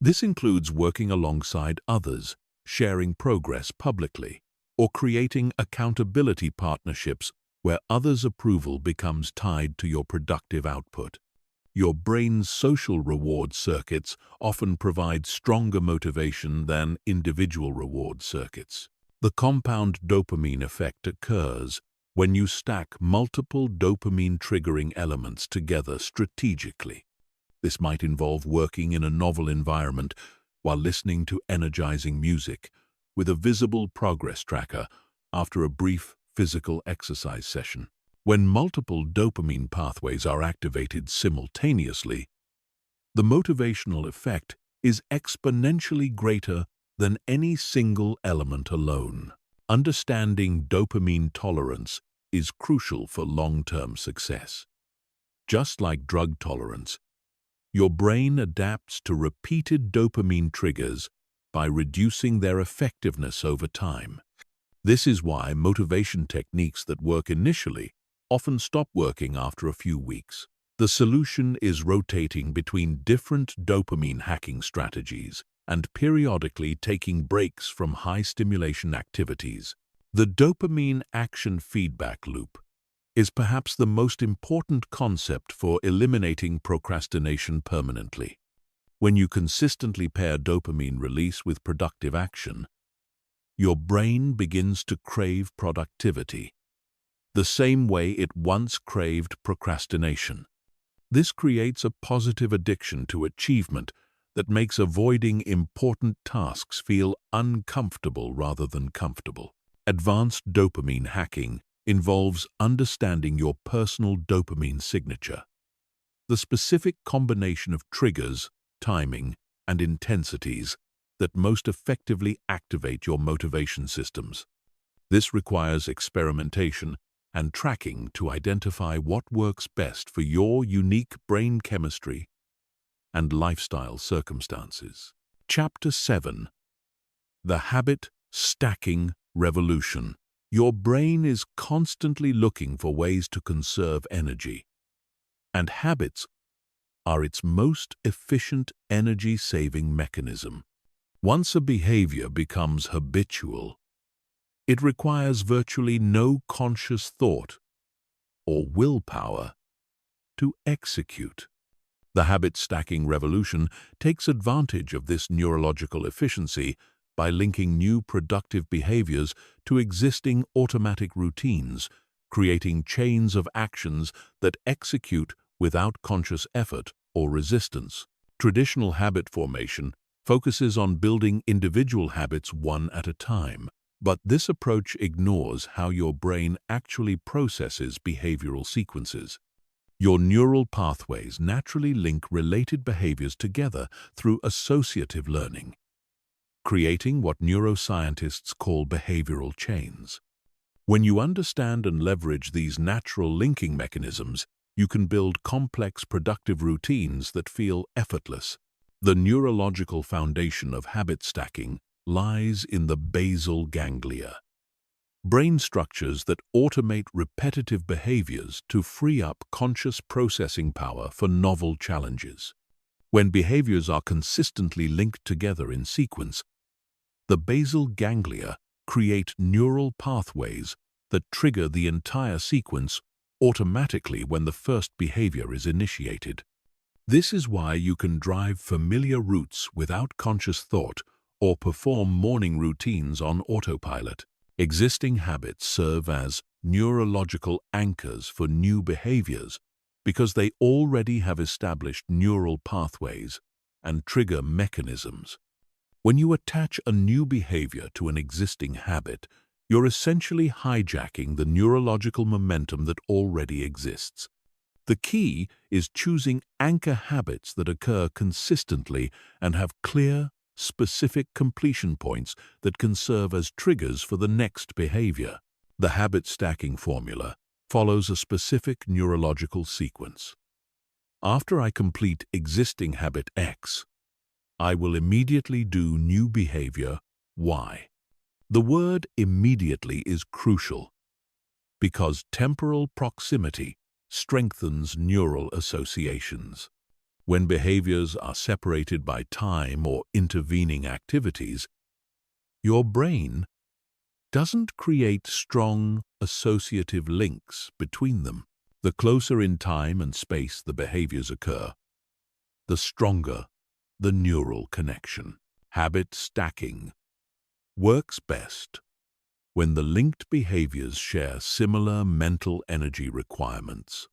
This includes working alongside others, sharing progress publicly, or creating accountability partnerships where others' approval becomes tied to your productive output. Your brain's social reward circuits often provide stronger motivation than individual reward circuits. The compound dopamine effect occurs when you stack multiple dopamine-triggering elements together strategically. This might involve working in a novel environment while listening to energizing music with a visible progress tracker after a brief physical exercise session. When multiple dopamine pathways are activated simultaneously, The motivational effect is exponentially greater than any single element alone. Understanding dopamine tolerance is crucial for long-term success. Just like drug tolerance, your brain adapts to repeated dopamine triggers by reducing their effectiveness over time. This is why motivation techniques that work initially often stop working after a few weeks. The solution is rotating between different dopamine hacking strategies and periodically taking breaks from high-stimulation activities. The dopamine action feedback loop is perhaps the most important concept for eliminating procrastination permanently. When you consistently pair dopamine release with productive action, your brain begins to crave productivity, the same way it once craved procrastination. This creates a positive addiction to achievement that makes avoiding important tasks feel uncomfortable rather than comfortable. Advanced dopamine hacking involves understanding your personal dopamine signature, the specific combination of triggers, timing, and intensities that most effectively activate your motivation systems. This requires experimentation and tracking to identify what works best for your unique brain chemistry and lifestyle circumstances. Chapter 7. The Habit Stacking Revolution. Your brain is constantly looking for ways to conserve energy, and habits are its most efficient energy-saving mechanism. Once a behavior becomes habitual, it requires virtually no conscious thought or willpower to execute. The habit stacking revolution takes advantage of this neurological efficiency by linking new productive behaviors to existing automatic routines, creating chains of actions that execute without conscious effort or resistance. Traditional habit formation focuses on building individual habits one at a time, but this approach ignores how your brain actually processes behavioral sequences. Your neural pathways naturally link related behaviors together through associative learning, creating what neuroscientists call behavioral chains. When you understand and leverage these natural linking mechanisms, you can build complex, productive routines that feel effortless. The neurological foundation of habit stacking lies in the basal ganglia, brain structures that automate repetitive behaviors to free up conscious processing power for novel challenges. When behaviors are consistently linked together in sequence, the basal ganglia create neural pathways that trigger the entire sequence automatically when the first behavior is initiated. This is why you can drive familiar routes without conscious thought or perform morning routines on autopilot. Existing habits serve as neurological anchors for new behaviors because they already have established neural pathways and trigger mechanisms. When you attach a new behavior to an existing habit, you're essentially hijacking the neurological momentum that already exists. The key is choosing anchor habits that occur consistently and have clear, specific completion points that can serve as triggers for the next behavior. The habit stacking formula follows a specific neurological sequence. After I complete existing habit X, I will immediately do new behavior Y. The word immediately is crucial because temporal proximity strengthens neural associations. When behaviors are separated by time or intervening activities, your brain doesn't create strong associative links between them. The closer in time and space the behaviors occur, the stronger the neural connection. Habit stacking works best when the linked behaviors share similar mental energy requirements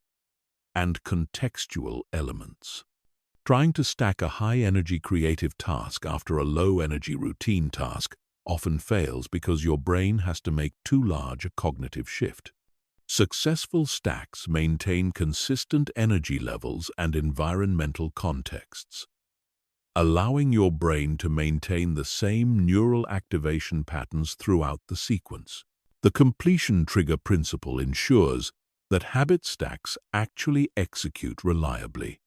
and contextual elements. Trying to stack a high-energy creative task after a low-energy routine task often fails because your brain has to make too large a cognitive shift. Successful stacks maintain consistent energy levels and environmental contexts, allowing your brain to maintain the same neural activation patterns throughout the sequence. The completion trigger principle ensures that habit stacks actually execute reliably.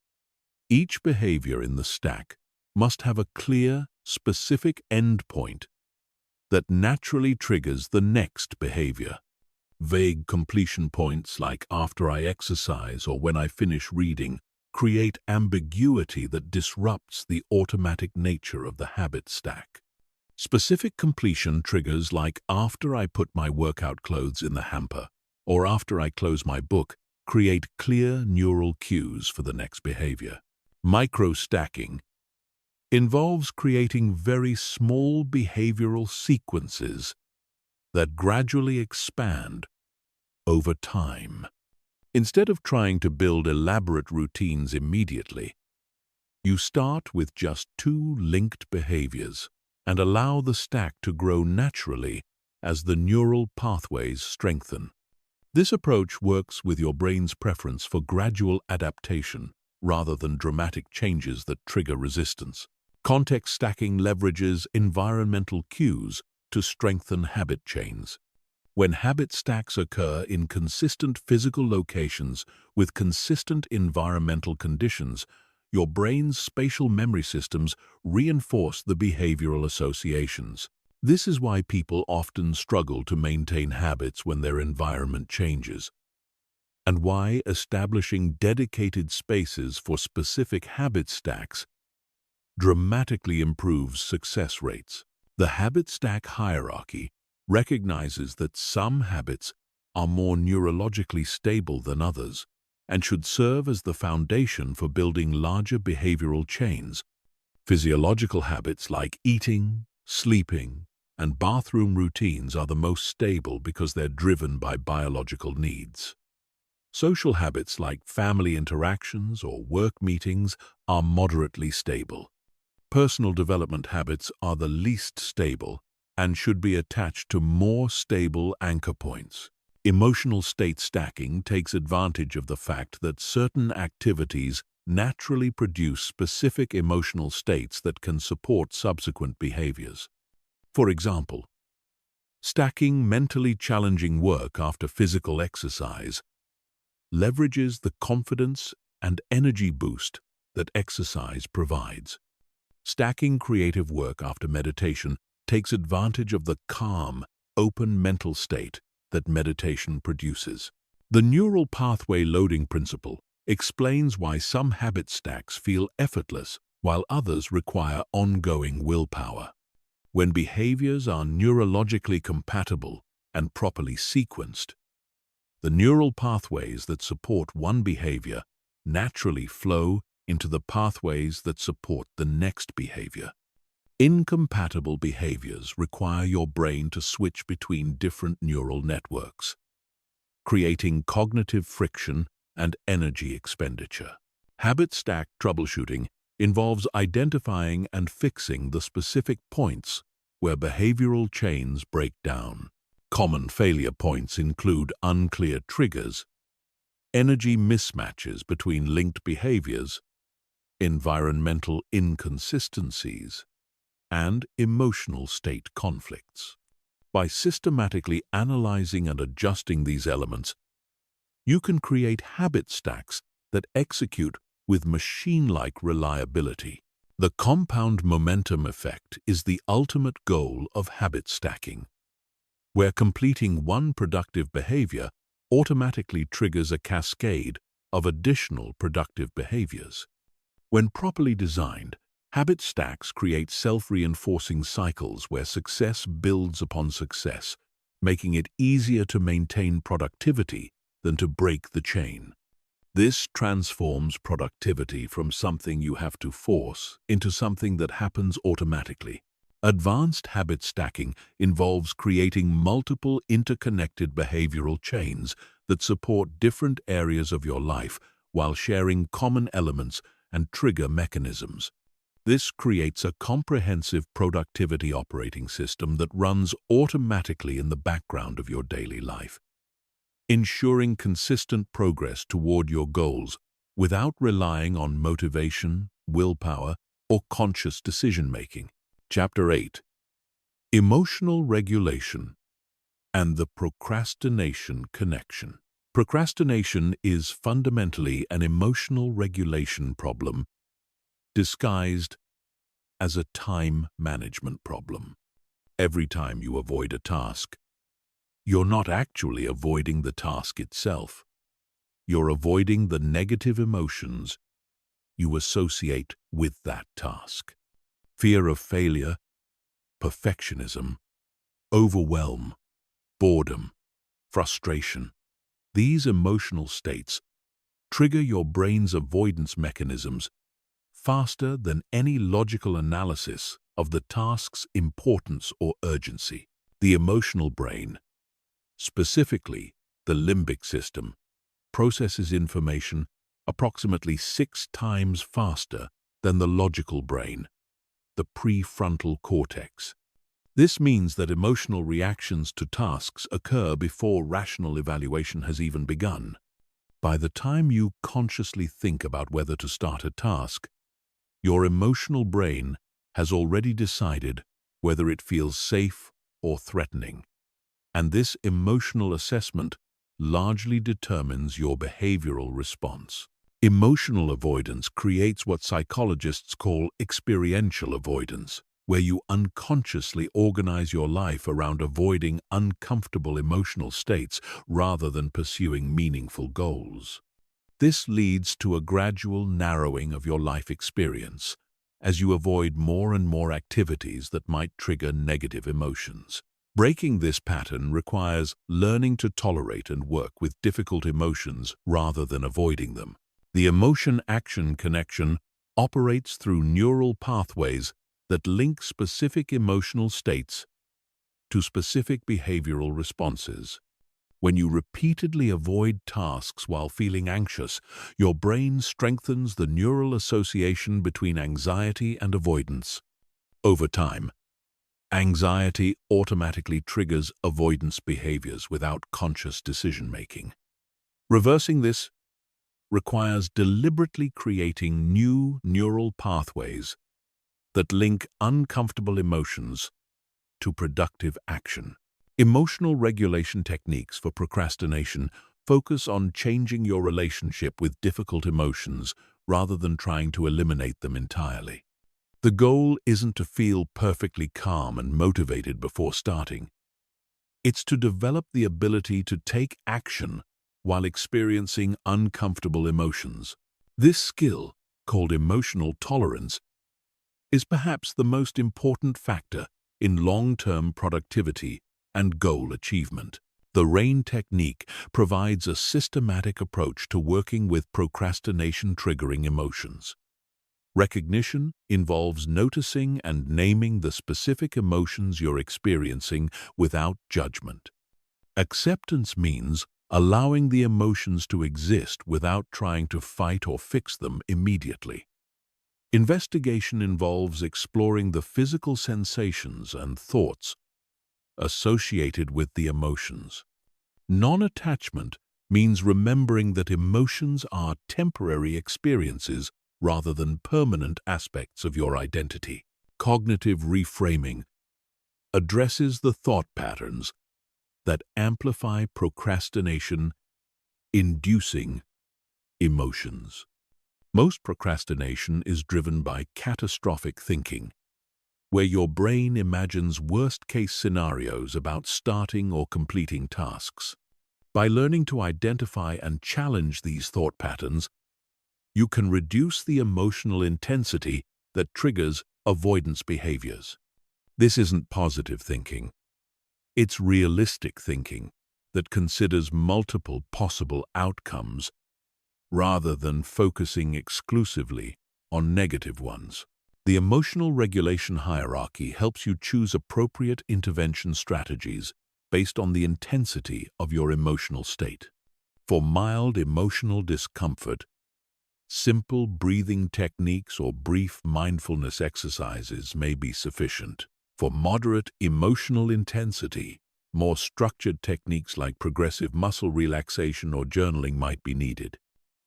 Each behavior in the stack must have a clear, specific endpoint that naturally triggers the next behavior. Vague completion points like after I exercise or when I finish reading create ambiguity that disrupts the automatic nature of the habit stack. Specific completion triggers like after I put my workout clothes in the hamper or after I close my book create clear neural cues for the next behavior. Micro-stacking involves creating very small behavioral sequences that gradually expand over time. Instead of trying to build elaborate routines immediately, you start with just 2 linked behaviors and allow the stack to grow naturally as the neural pathways strengthen. This approach works with your brain's preference for gradual adaptation rather than dramatic changes that trigger resistance. Context stacking leverages environmental cues to strengthen habit chains. When habit stacks occur in consistent physical locations with consistent environmental conditions, your brain's spatial memory systems reinforce the behavioral associations. This is why people often struggle to maintain habits when their environment changes, and why establishing dedicated spaces for specific habit stacks dramatically improves success rates. The habit stack hierarchy recognizes that some habits are more neurologically stable than others and should serve as the foundation for building larger behavioral chains. Physiological habits like eating, sleeping, and bathroom routines are the most stable because they're driven by biological needs. Social habits like family interactions or work meetings are moderately stable. Personal development habits are the least stable and should be attached to more stable anchor points. Emotional state stacking takes advantage of the fact that certain activities naturally produce specific emotional states that can support subsequent behaviors. For example, stacking mentally challenging work after physical exercise leverages the confidence and energy boost that exercise provides. Stacking creative work after meditation takes advantage of the calm, open mental state that meditation produces. The neural pathway loading principle explains why some habit stacks feel effortless while others require ongoing willpower. When behaviors are neurologically compatible and properly sequenced, the neural pathways that support one behavior naturally flow into the pathways that support the next behavior. Incompatible behaviors require your brain to switch between different neural networks, creating cognitive friction and energy expenditure. Habit stack troubleshooting involves identifying and fixing the specific points where behavioral chains break down. Common failure points include unclear triggers, energy mismatches between linked behaviors, environmental inconsistencies, and emotional state conflicts. By systematically analyzing and adjusting these elements, you can create habit stacks that execute with machine-like reliability. The compound momentum effect is the ultimate goal of habit stacking, where completing one productive behavior automatically triggers a cascade of additional productive behaviors. When properly designed, habit stacks create self-reinforcing cycles where success builds upon success, making it easier to maintain productivity than to break the chain. This transforms productivity from something you have to force into something that happens automatically. Advanced habit stacking involves creating multiple interconnected behavioral chains that support different areas of your life while sharing common elements and trigger mechanisms. This creates a comprehensive productivity operating system that runs automatically in the background of your daily life. ensuring consistent progress toward your goals without relying on motivation, willpower, or conscious decision-making. Chapter 8. Emotional Regulation and the Procrastination Connection. Procrastination is fundamentally an emotional regulation problem disguised as a time management problem. Every time you avoid a task, you're not actually avoiding the task itself. You're avoiding the negative emotions you associate with that task. Fear of failure, perfectionism, overwhelm, boredom, frustration. These emotional states trigger your brain's avoidance mechanisms faster than any logical analysis of the task's importance or urgency. The emotional brain, specifically the limbic system, processes information approximately 6 times faster than the logical brain, the prefrontal cortex. This means that emotional reactions to tasks occur before rational evaluation has even begun. By the time you consciously think about whether to start a task, your emotional brain has already decided whether it feels safe or threatening. And this emotional assessment largely determines your behavioral response. Emotional avoidance creates what psychologists call experiential avoidance, where you unconsciously organize your life around avoiding uncomfortable emotional states rather than pursuing meaningful goals. This leads to a gradual narrowing of your life experience as you avoid more and more activities that might trigger negative emotions. Breaking this pattern requires learning to tolerate and work with difficult emotions rather than avoiding them. The emotion-action connection operates through neural pathways that link specific emotional states to specific behavioral responses. When you repeatedly avoid tasks while feeling anxious, your brain strengthens the neural association between anxiety and avoidance. Over time, anxiety automatically triggers avoidance behaviors without conscious decision-making. Reversing this requires deliberately creating new neural pathways that link uncomfortable emotions to productive action. Emotional regulation techniques for procrastination focus on changing your relationship with difficult emotions rather than trying to eliminate them entirely. The goal isn't to feel perfectly calm and motivated before starting. It's to develop the ability to take action while experiencing uncomfortable emotions. This skill, called emotional tolerance, is perhaps the most important factor in long-term productivity and goal achievement. The RAIN technique provides a systematic approach to working with procrastination-triggering emotions. Recognition involves noticing and naming the specific emotions you're experiencing without judgment. Acceptance means allowing the emotions to exist without trying to fight or fix them immediately. Investigation involves exploring the physical sensations and thoughts associated with the emotions. Non-attachment means remembering that emotions are temporary experiences rather than permanent aspects of your identity. Cognitive reframing addresses the thought patterns that amplify procrastination-inducing emotions. Most procrastination is driven by catastrophic thinking, where your brain imagines worst-case scenarios about starting or completing tasks. By learning to identify and challenge these thought patterns, you can reduce the emotional intensity that triggers avoidance behaviors. This isn't positive thinking. It's realistic thinking that considers multiple possible outcomes rather than focusing exclusively on negative ones. The emotional regulation hierarchy helps you choose appropriate intervention strategies based on the intensity of your emotional state. For mild emotional discomfort, simple breathing techniques or brief mindfulness exercises may be sufficient. For moderate emotional intensity, More structured techniques like progressive muscle relaxation or journaling might be needed.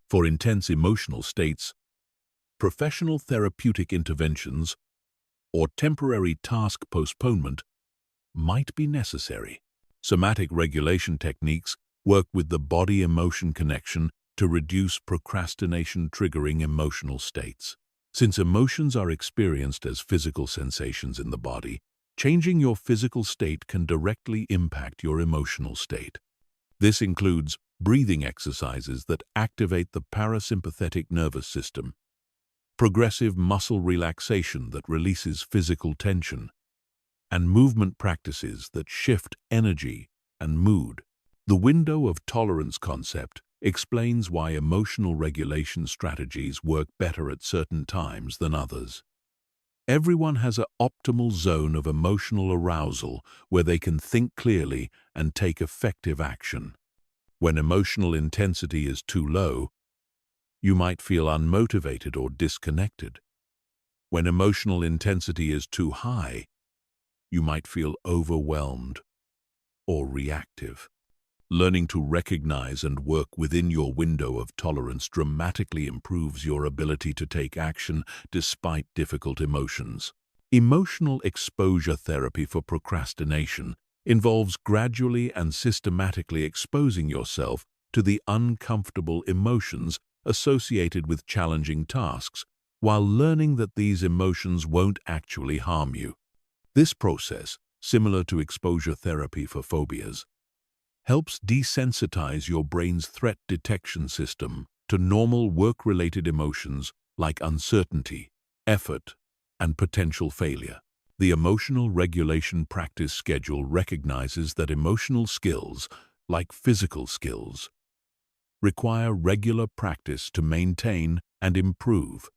For intense emotional states, professional therapeutic interventions or temporary task postponement might be necessary. Somatic regulation techniques work with the body-emotion connection to reduce procrastination triggering emotional states. Since emotions are experienced as physical sensations in the body, changing your physical state can directly impact your emotional state. This includes breathing exercises that activate the parasympathetic nervous system, progressive muscle relaxation that releases physical tension, and movement practices that shift energy and mood. The window of tolerance concept explains why emotional regulation strategies work better at certain times than others. Everyone has an optimal zone of emotional arousal where they can think clearly and take effective action. When emotional intensity is too low, you might feel unmotivated or disconnected. When emotional intensity is too high, you might feel overwhelmed or reactive. Learning to recognize and work within your window of tolerance dramatically improves your ability to take action despite difficult emotions. Emotional exposure therapy for procrastination involves gradually and systematically exposing yourself to the uncomfortable emotions associated with challenging tasks, while learning that these emotions won't actually harm you. This process, similar to exposure therapy for phobias, helps desensitize your brain's threat detection system to normal work-related emotions like uncertainty, effort, and potential failure. The emotional regulation practice schedule recognizes that emotional skills, like physical skills, require regular practice to maintain and improve.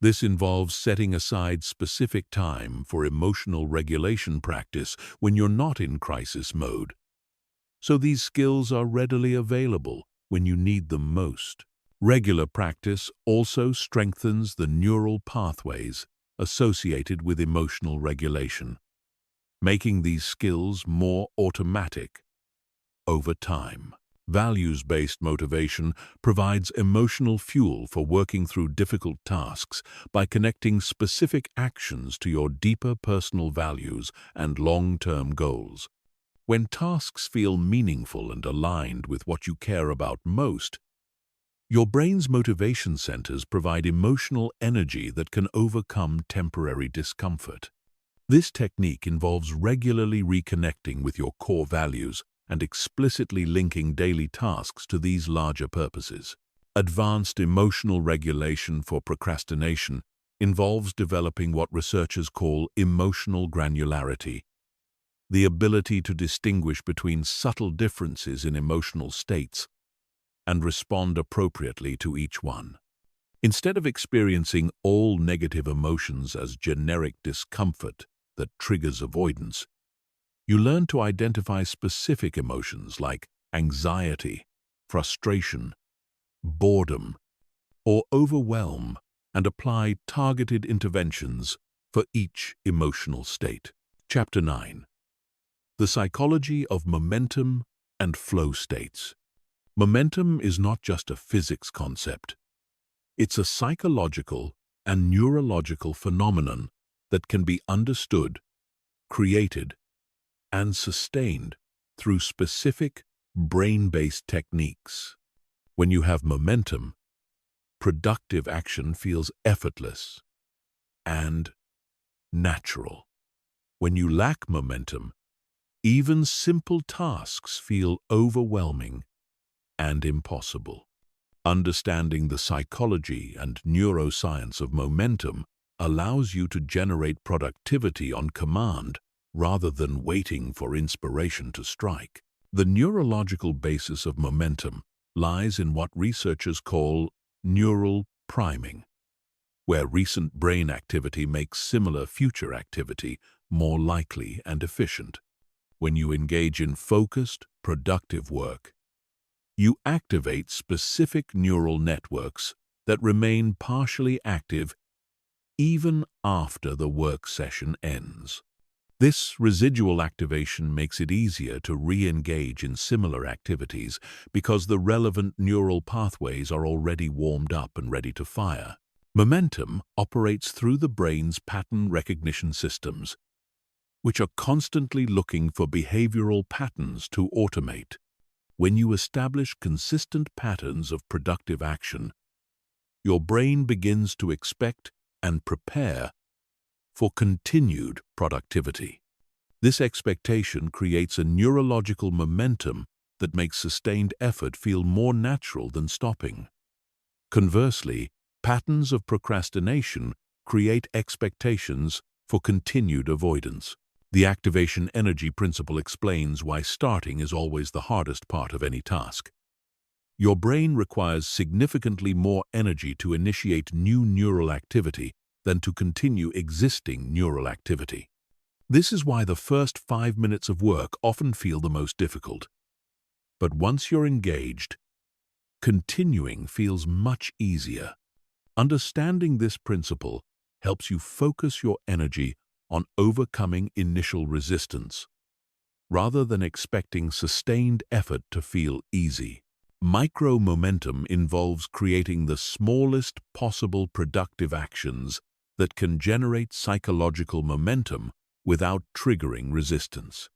This involves setting aside specific time for emotional regulation practice when you're not in crisis mode, so these skills are readily available when you need them most. Regular practice also strengthens the neural pathways associated with emotional regulation, making these skills more automatic over time. Values-based motivation provides emotional fuel for working through difficult tasks by connecting specific actions to your deeper personal values and long-term goals. When tasks feel meaningful and aligned with what you care about most, your brain's motivation centers provide emotional energy that can overcome temporary discomfort. This technique involves regularly reconnecting with your core values and explicitly linking daily tasks to these larger purposes. Advanced emotional regulation for procrastination involves developing what researchers call emotional granularity, the ability to distinguish between subtle differences in emotional states and respond appropriately to each one. Instead of experiencing all negative emotions as generic discomfort that triggers avoidance, you learn to identify specific emotions like anxiety, frustration, boredom, or overwhelm and apply targeted interventions for each emotional state. Chapter 9. The Psychology of Momentum and Flow States. Momentum is not just a physics concept. It's a psychological and neurological phenomenon that can be understood, created, and sustained through specific brain-based techniques. When you have momentum, productive action feels effortless and natural. When you lack momentum, even simple tasks feel overwhelming and impossible. Understanding the psychology and neuroscience of momentum allows you to generate productivity on command rather than waiting for inspiration to strike. The neurological basis of momentum lies in what researchers call neural priming, where recent brain activity makes similar future activity more likely and efficient. When you engage in focused, productive work, you activate specific neural networks that remain partially active even after the work session ends. This residual activation makes it easier to re-engage in similar activities because the relevant neural pathways are already warmed up and ready to fire. Momentum operates through the brain's pattern recognition systems, which are constantly looking for behavioral patterns to automate. When you establish consistent patterns of productive action, your brain begins to expect and prepare for continued productivity. This expectation creates a neurological momentum that makes sustained effort feel more natural than stopping. Conversely, patterns of procrastination create expectations for continued avoidance. The activation energy principle explains why starting is always the hardest part of any task. Your brain requires significantly more energy to initiate new neural activity than to continue existing neural activity. This is why the first 5 minutes of work often feel the most difficult. But once you're engaged, continuing feels much easier. Understanding this principle helps you focus your energy on overcoming initial resistance, rather than expecting sustained effort to feel easy. Micro-momentum involves creating the smallest possible productive actions that can generate psychological momentum without triggering resistance.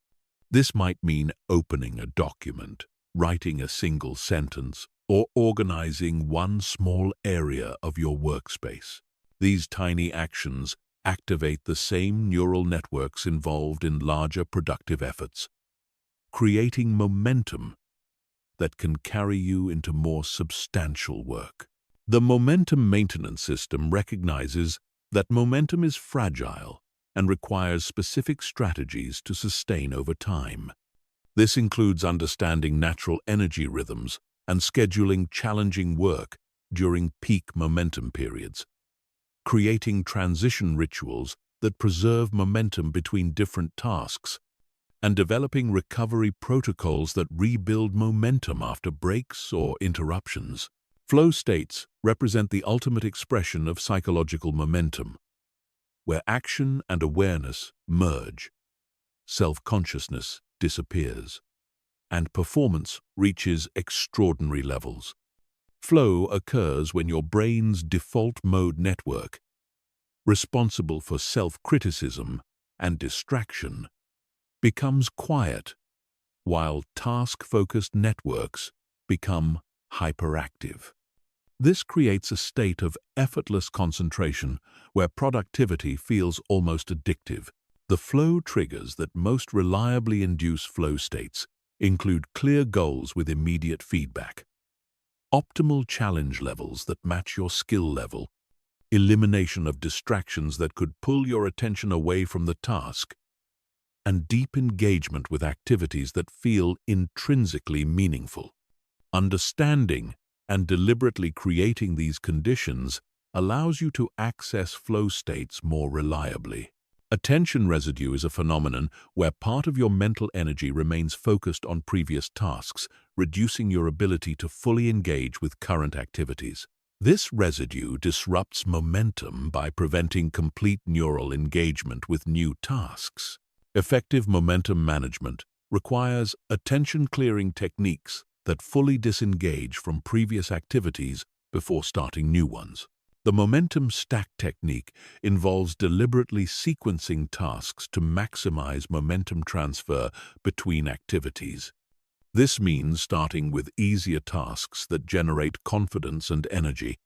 This might mean opening a document, writing a single sentence, or organizing one small area of your workspace. These tiny actions activate the same neural networks involved in larger productive efforts, creating momentum that can carry you into more substantial work. The momentum maintenance system recognizes that momentum is fragile and requires specific strategies to sustain over time. This includes understanding natural energy rhythms and scheduling challenging work during peak momentum periods, creating transition rituals that preserve momentum between different tasks, and developing recovery protocols that rebuild momentum after breaks or interruptions. Flow states represent the ultimate expression of psychological momentum, where action and awareness merge, self-consciousness disappears, and performance reaches extraordinary levels. Flow occurs when your brain's default mode network, responsible for self-criticism and distraction, becomes quiet, while task-focused networks become hyperactive. This creates a state of effortless concentration where productivity feels almost addictive. The flow triggers that most reliably induce flow states include clear goals with immediate feedback, optimal challenge levels that match your skill level, elimination of distractions that could pull your attention away from the task, and deep engagement with activities that feel intrinsically meaningful. Understanding and deliberately creating these conditions allows you to access flow states more reliably. Attention residue is a phenomenon where part of your mental energy remains focused on previous tasks, reducing your ability to fully engage with current activities. This residue disrupts momentum by preventing complete neural engagement with new tasks. Effective momentum management requires attention-clearing techniques that fully disengage from previous activities before starting new ones. The momentum stack technique involves deliberately sequencing tasks to maximize momentum transfer between activities. This means starting with easier tasks that generate confidence and energy,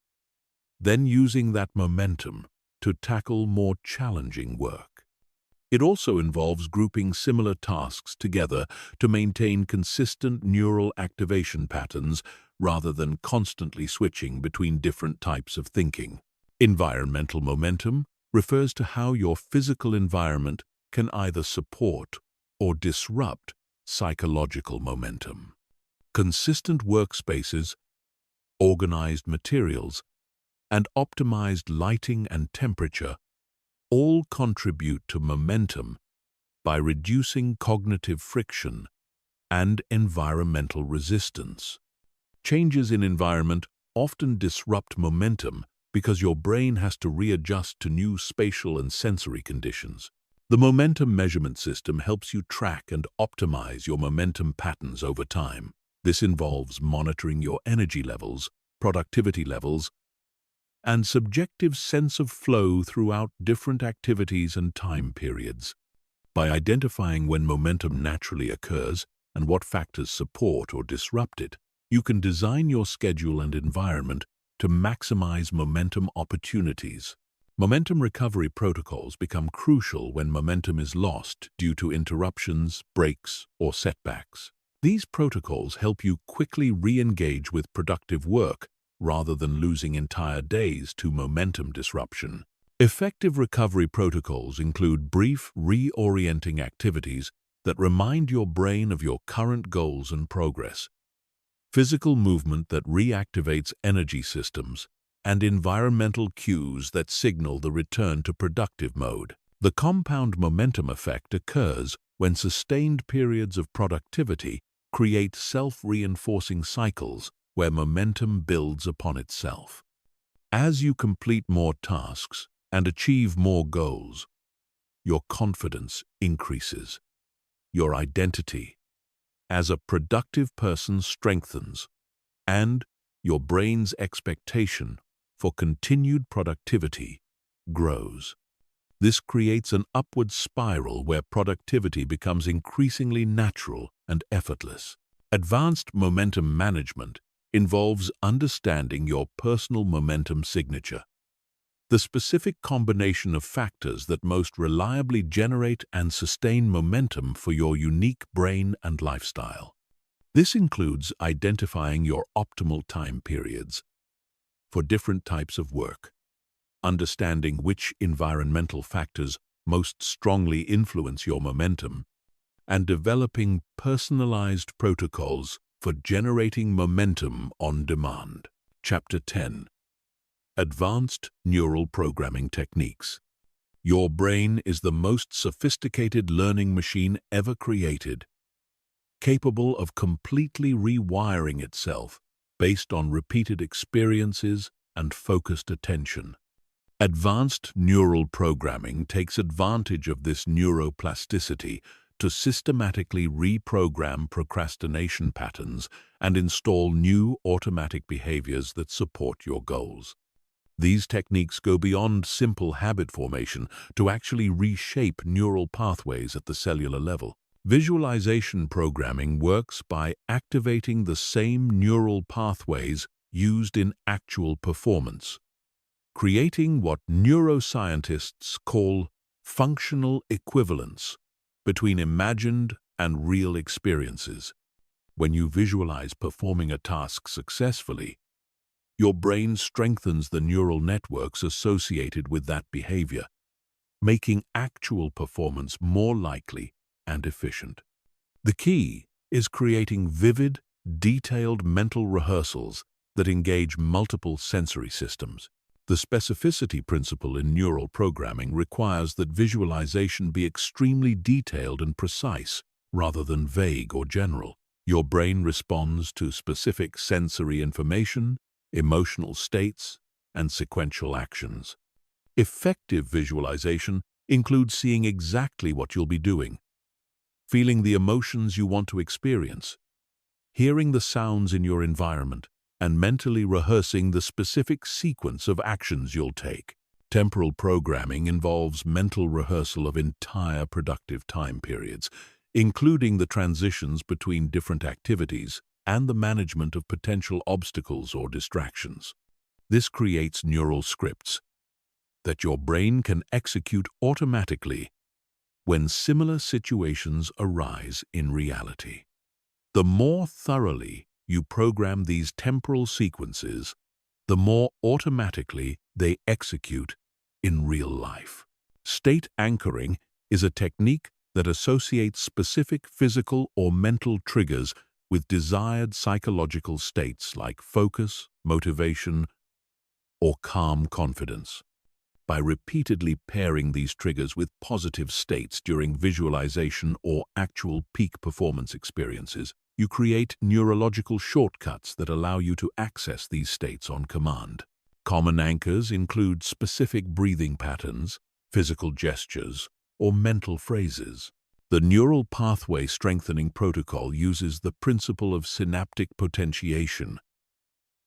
then using that momentum to tackle more challenging work. It also involves grouping similar tasks together to maintain consistent neural activation patterns rather than constantly switching between different types of thinking. Environmental momentum refers to how your physical environment can either support or disrupt psychological momentum. Consistent workspaces, organized materials, and optimized lighting and temperature all contribute to momentum by reducing cognitive friction and environmental resistance. Changes in environment often disrupt momentum because your brain has to readjust to new spatial and sensory conditions. The momentum measurement system helps you track and optimize your momentum patterns over time. This involves monitoring your energy levels, productivity levels, and subjective sense of flow throughout different activities and time periods. By identifying when momentum naturally occurs and what factors support or disrupt it, you can design your schedule and environment to maximize momentum opportunities. Momentum recovery protocols become crucial when momentum is lost due to interruptions, breaks, or setbacks. These protocols help you quickly re-engage with productive work rather than losing entire days to momentum disruption. Effective recovery protocols include brief, reorienting activities that remind your brain of your current goals and progress, physical movement that reactivates energy systems, and environmental cues that signal the return to productive mode. The compound momentum effect occurs when sustained periods of productivity create self-reinforcing cycles where momentum builds upon itself. As you complete more tasks and achieve more goals, your confidence increases. Your identity as a productive person strengthens, and your brain's expectation for continued productivity grows. This creates an upward spiral where productivity becomes increasingly natural and effortless. Advanced momentum management involves understanding your personal momentum signature, the specific combination of factors that most reliably generate and sustain momentum for your unique brain and lifestyle. This includes identifying your optimal time periods for different types of work, understanding which environmental factors most strongly influence your momentum, and developing personalized protocols for generating momentum on demand. Chapter 10. Advanced Neural Programming Techniques. Your brain is the most sophisticated learning machine ever created, capable of completely rewiring itself based on repeated experiences and focused attention. Advanced neural programming takes advantage of this neuroplasticity to systematically reprogram procrastination patterns and install new automatic behaviors that support your goals. These techniques go beyond simple habit formation to actually reshape neural pathways at the cellular level. Visualization programming works by activating the same neural pathways used in actual performance, creating what neuroscientists call functional equivalence between imagined and real experiences. When you visualize performing a task successfully, your brain strengthens the neural networks associated with that behavior, making actual performance more likely and efficient. The key is creating vivid, detailed mental rehearsals that engage multiple sensory systems. The specificity principle in neural programming requires that visualization be extremely detailed and precise, rather than vague or general. Your brain responds to specific sensory information, emotional states, and sequential actions. Effective visualization includes seeing exactly what you'll be doing, feeling the emotions you want to experience, hearing the sounds in your environment, and mentally rehearsing the specific sequence of actions you'll take. Temporal programming involves mental rehearsal of entire productive time periods, including the transitions between different activities and the management of potential obstacles or distractions. This creates neural scripts that your brain can execute automatically when similar situations arise in reality. The more thoroughly you program these temporal sequences, the more automatically they execute in real life. State anchoring is a technique that associates specific physical or mental triggers with desired psychological states like focus, motivation, or calm confidence. By repeatedly pairing these triggers with positive states during visualization or actual peak performance experiences, you create neurological shortcuts that allow you to access these states on command. Common anchors include specific breathing patterns, physical gestures, or mental phrases. The neural pathway strengthening protocol uses the principle of synaptic potentiation,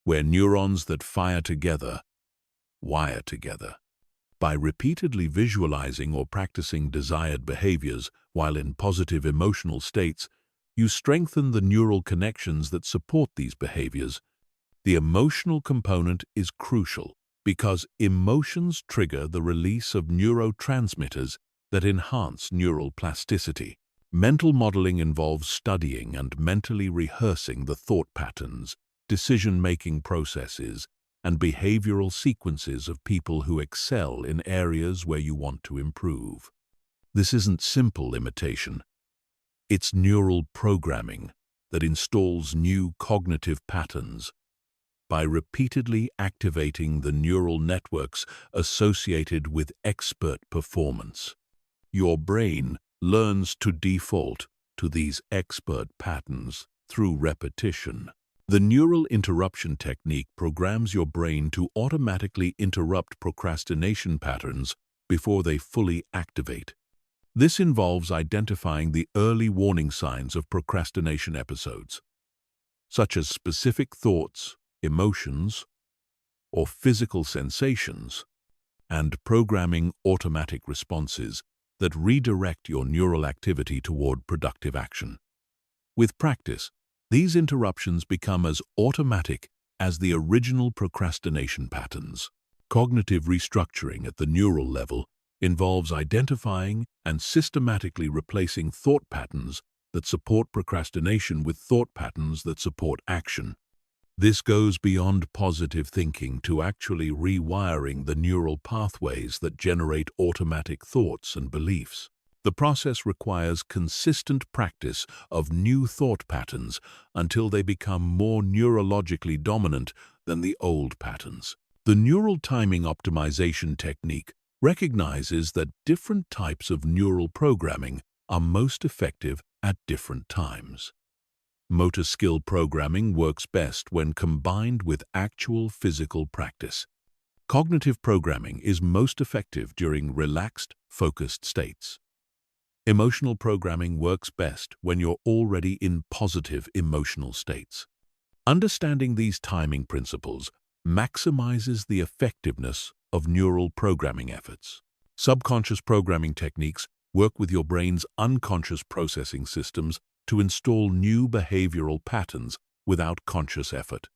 where neurons that fire together wire together. By repeatedly visualizing or practicing desired behaviors while in positive emotional states, you strengthen the neural connections that support these behaviors. The emotional component is crucial because emotions trigger the release of neurotransmitters that enhance neural plasticity. Mental modeling involves studying and mentally rehearsing the thought patterns, decision-making processes, and behavioral sequences of people who excel in areas where you want to improve. This isn't simple imitation. It's neural programming that installs new cognitive patterns. By repeatedly activating the neural networks associated with expert performance, your brain learns to default to these expert patterns through repetition. The neural interruption technique programs your brain to automatically interrupt procrastination patterns before they fully activate. This involves identifying the early warning signs of procrastination episodes, such as specific thoughts, emotions, or physical sensations, and programming automatic responses that redirect your neural activity toward productive action. With practice, these interruptions become as automatic as the original procrastination patterns. Cognitive restructuring at the neural level involves identifying and systematically replacing thought patterns that support procrastination with thought patterns that support action. This goes beyond positive thinking to actually rewiring the neural pathways that generate automatic thoughts and beliefs. The process requires consistent practice of new thought patterns until they become more neurologically dominant than the old patterns. The neural timing optimization technique recognizes that different types of neural programming are most effective at different times. Motor skill programming works best when combined with actual physical practice. Cognitive programming is most effective during relaxed, focused states. Emotional programming works best when you're already in positive emotional states. Understanding these timing principles maximizes the effectiveness of neural programming efforts. Subconscious programming techniques work with your brain's unconscious processing systems to install new behavioral patterns without conscious effort.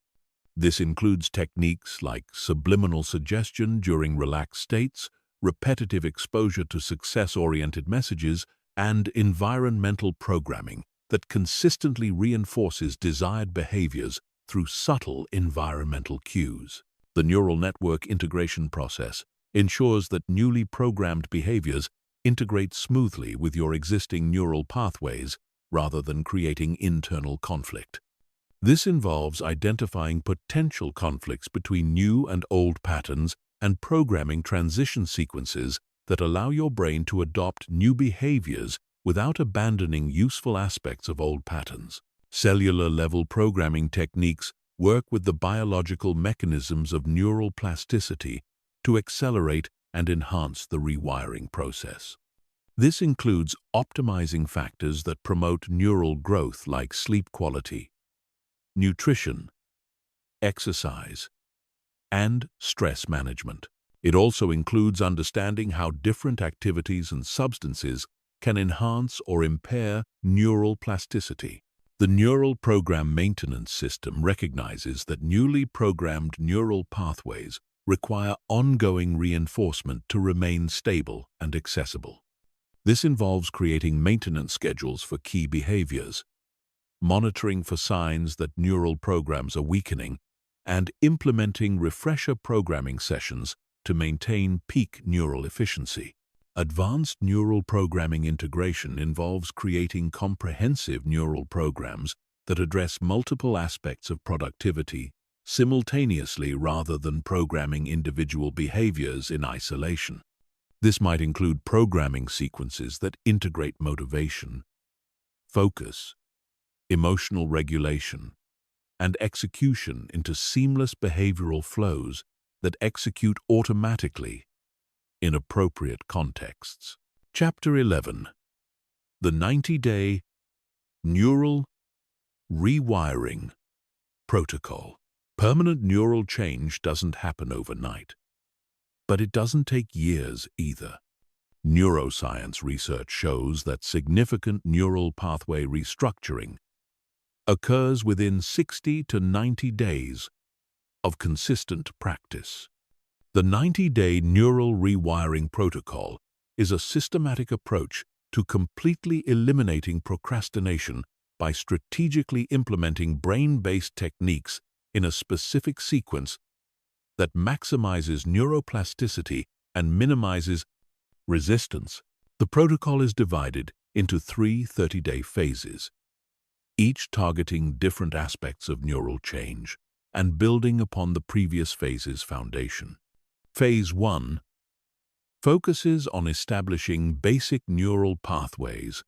This includes techniques like subliminal suggestion during relaxed states, repetitive exposure to success-oriented messages, and environmental programming that consistently reinforces desired behaviors through subtle environmental cues. The neural network integration process ensures that newly programmed behaviors integrate smoothly with your existing neural pathways rather than creating internal conflict. This involves identifying potential conflicts between new and old patterns and programming transition sequences that allow your brain to adopt new behaviors without abandoning useful aspects of old patterns. Cellular-level programming techniques work with the biological mechanisms of neural plasticity to accelerate and enhance the rewiring process. This includes optimizing factors that promote neural growth like sleep quality, nutrition, exercise, and stress management. It also includes understanding how different activities and substances can enhance or impair neural plasticity. The Neural Program Maintenance System recognizes that newly programmed neural pathways require ongoing reinforcement to remain stable and accessible. This involves creating maintenance schedules for key behaviors, monitoring for signs that neural programs are weakening, and implementing refresher programming sessions to maintain peak neural efficiency. Advanced neural programming integration involves creating comprehensive neural programs that address multiple aspects of productivity simultaneously rather than programming individual behaviors in isolation. This might include programming sequences that integrate motivation, focus, emotional regulation, and execution into seamless behavioral flows that execute automatically in appropriate contexts. Chapter 11. The 90-Day Neural Rewiring Protocol. Permanent neural change doesn't happen overnight, but it doesn't take years either. Neuroscience research shows that significant neural pathway restructuring occurs within 60 to 90 days of consistent practice. The 90-Day Neural Rewiring Protocol is a systematic approach to completely eliminating procrastination by strategically implementing brain-based techniques in a specific sequence that maximizes neuroplasticity and minimizes resistance. The protocol is divided into 3 30-day phases, each targeting different aspects of neural change and building upon the previous phase's foundation. Phase 1 focuses on establishing basic neural pathways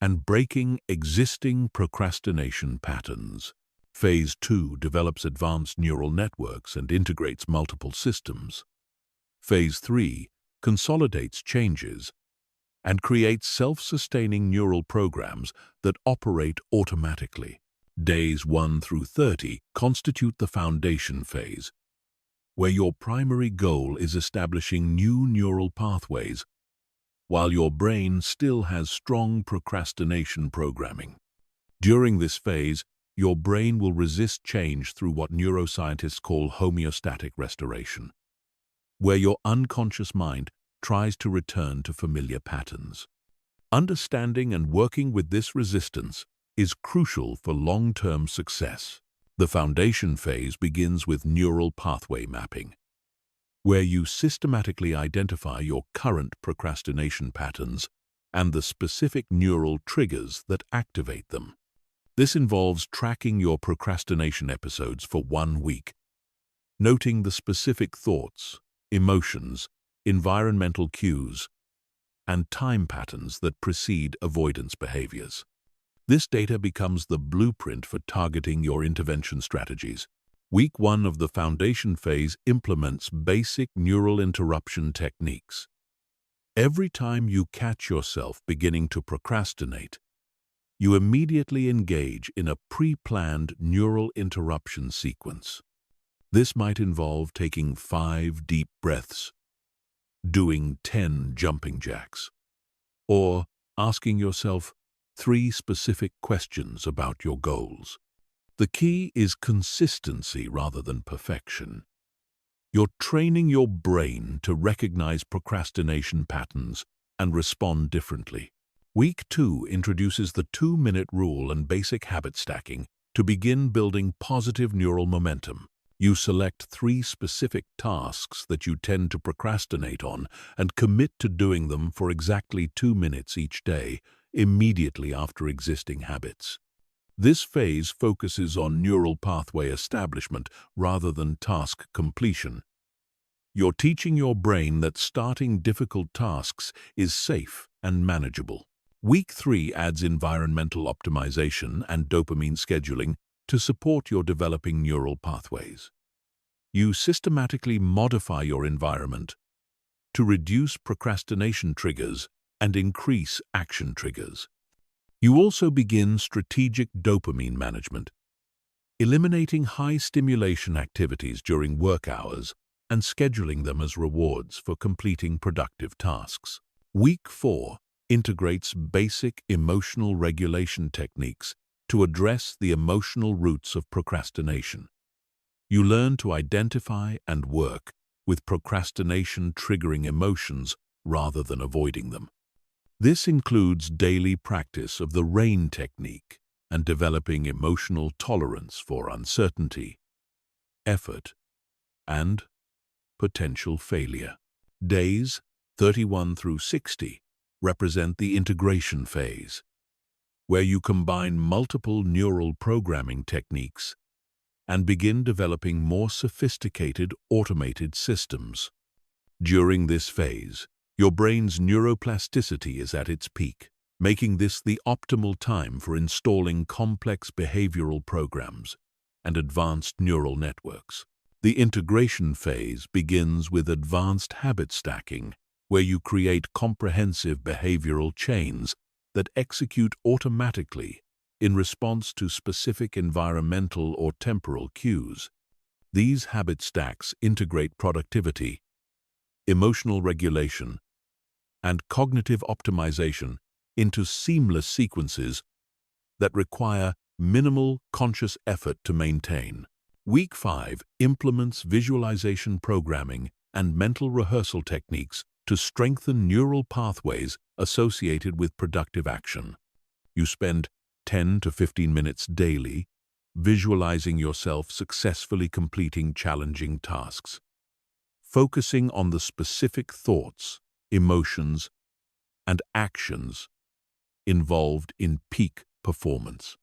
and breaking existing procrastination patterns. Phase 2 develops advanced neural networks and integrates multiple systems. Phase 3 consolidates changes and creates self-sustaining neural programs that operate automatically. Days 1 through 30 constitute the foundation phase, where your primary goal is establishing new neural pathways while your brain still has strong procrastination programming. During this phase, your brain will resist change through what neuroscientists call homeostatic restoration, where your unconscious mind tries to return to familiar patterns. Understanding and working with this resistance is crucial for long-term success. The foundation phase begins with neural pathway mapping, where you systematically identify your current procrastination patterns and the specific neural triggers that activate them. This involves tracking your procrastination episodes for 1 week, noting the specific thoughts, emotions, environmental cues, and time patterns that precede avoidance behaviors. This data becomes the blueprint for targeting your intervention strategies. Week 1 of the foundation phase implements basic neural interruption techniques. Every time you catch yourself beginning to procrastinate, you immediately engage in a pre-planned neural interruption sequence. This might involve taking 5 deep breaths, doing 10 jumping jacks, or asking yourself 3 specific questions about your goals. The key is consistency rather than perfection. You're training your brain to recognize procrastination patterns and respond differently. Week 2 introduces the 2-minute rule and basic habit stacking to begin building positive neural momentum. You select 3 specific tasks that you tend to procrastinate on and commit to doing them for exactly 2 minutes each day, immediately after existing habits. This phase focuses on neural pathway establishment rather than task completion. You're teaching your brain that starting difficult tasks is safe and manageable. Week 3 adds environmental optimization and dopamine scheduling to support your developing neural pathways. You systematically modify your environment to reduce procrastination triggers and increase action triggers. You also begin strategic dopamine management, eliminating high-stimulation activities during work hours and scheduling them as rewards for completing productive tasks. Week 4 integrates basic emotional regulation techniques to address the emotional roots of procrastination. You learn to identify and work with procrastination-triggering emotions rather than avoiding them. This includes daily practice of the RAIN technique and developing emotional tolerance for uncertainty, effort, and potential failure. Days 31 through 60 represent the integration phase, where you combine multiple neural programming techniques and begin developing more sophisticated automated systems. During this phase, your brain's neuroplasticity is at its peak, making this the optimal time for installing complex behavioral programs and advanced neural networks. The integration phase begins with advanced habit stacking where you create comprehensive behavioral chains that execute automatically in response to specific environmental or temporal cues. These habit stacks integrate productivity, emotional regulation, and cognitive optimization into seamless sequences that require minimal conscious effort to maintain. Week 5 implements visualization programming and mental rehearsal techniques to strengthen neural pathways associated with productive action. You spend 10 to 15 minutes daily visualizing yourself successfully completing challenging tasks, focusing on the specific thoughts, emotions, and actions involved in peak performance.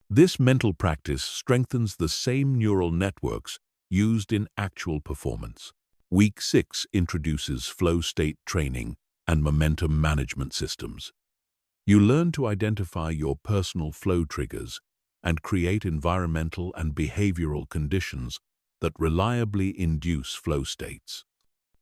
This mental practice strengthens the same neural networks used in actual performance. Week 6 introduces flow state training and momentum management systems. You learn to identify your personal flow triggers and create environmental and behavioral conditions that reliably induce flow states.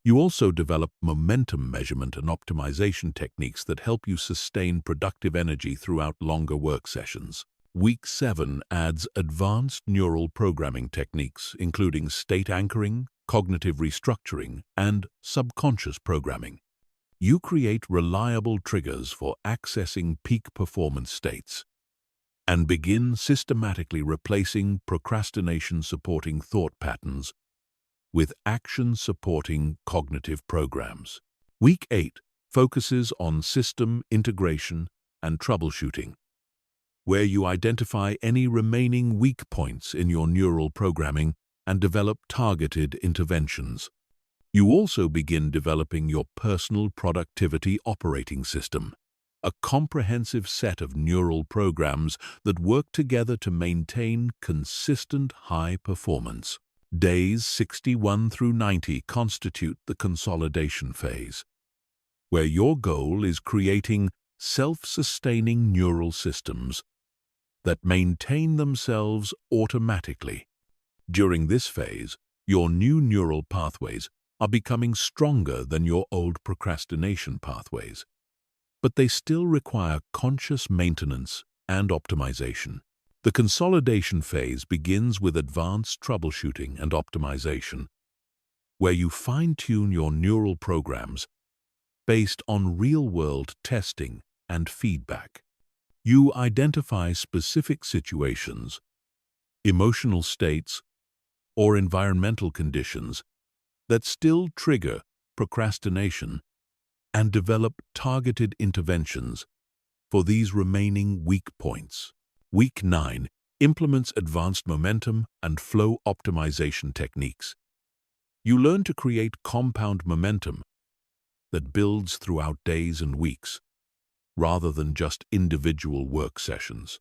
You also develop momentum measurement and optimization techniques that help you sustain productive energy throughout longer work sessions. Week 7 adds advanced neural programming techniques, including state anchoring, cognitive restructuring, and subconscious programming. You create reliable triggers for accessing peak performance states and begin systematically replacing procrastination-supporting thought patterns with action-supporting cognitive programs. Week 8 focuses on system integration and troubleshooting, where you identify any remaining weak points in your neural programming and develop targeted interventions. You also begin developing your personal productivity operating system, a comprehensive set of neural programs that work together to maintain consistent high performance. Days 61 through 90 constitute the consolidation phase, where your goal is creating self-sustaining neural systems that maintain themselves automatically. During this phase, your new neural pathways are becoming stronger than your old procrastination pathways, but they still require conscious maintenance and optimization. The consolidation phase begins with advanced troubleshooting and optimization, where you fine-tune your neural programs based on real-world testing and feedback. You identify specific situations, emotional states, or environmental conditions that still trigger procrastination and develop targeted interventions for these remaining weak points. Week 9 implements advanced momentum and flow optimization techniques. You learn to create compound momentum that builds throughout days and weeks, rather than just individual work sessions.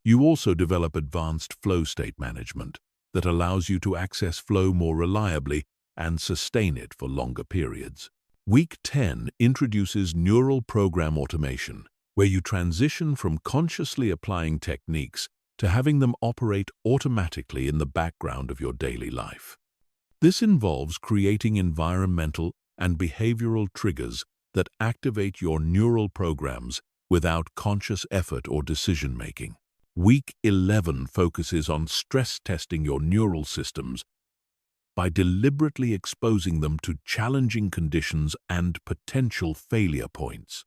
You also develop advanced flow state management that allows you to access flow more reliably and sustain it for longer periods. Week 10 introduces neural program automation, where you transition from consciously applying techniques to having them operate automatically in the background of your daily life. This involves creating environmental and behavioral triggers that activate your neural programs without conscious effort or decision-making. Week 11 focuses on stress testing your neural systems by deliberately exposing them to challenging conditions and potential failure points.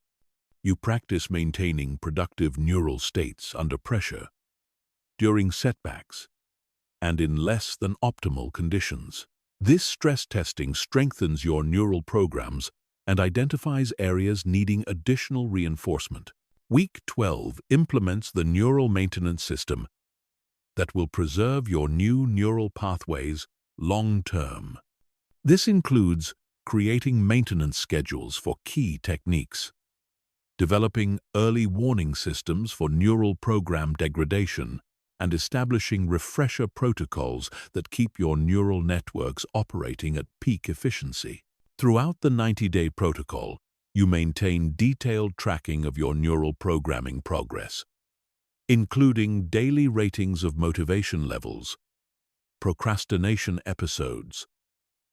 You practice maintaining productive neural states under pressure, during setbacks, and in less than optimal conditions. This stress testing strengthens your neural programs and identifies areas needing additional reinforcement. Week 12 implements the neural maintenance system that will preserve your new neural pathways long-term. This includes creating maintenance schedules for key techniques, developing early warning systems for neural program degradation, and establishing refresher protocols that keep your neural networks operating at peak efficiency. Throughout the 90-day protocol, you maintain detailed tracking of your neural programming progress, including daily ratings of motivation levels, procrastination episodes,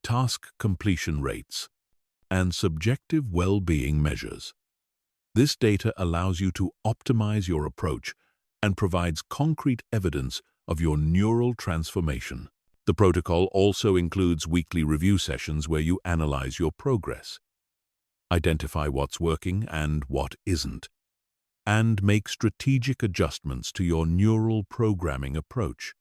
task completion rates, and subjective well-being measures. This data allows you to optimize your approach and provides concrete evidence of your neural transformation. The protocol also includes weekly review sessions where you analyze your progress, identify what's working and what isn't, and make strategic adjustments to your neural programming approach.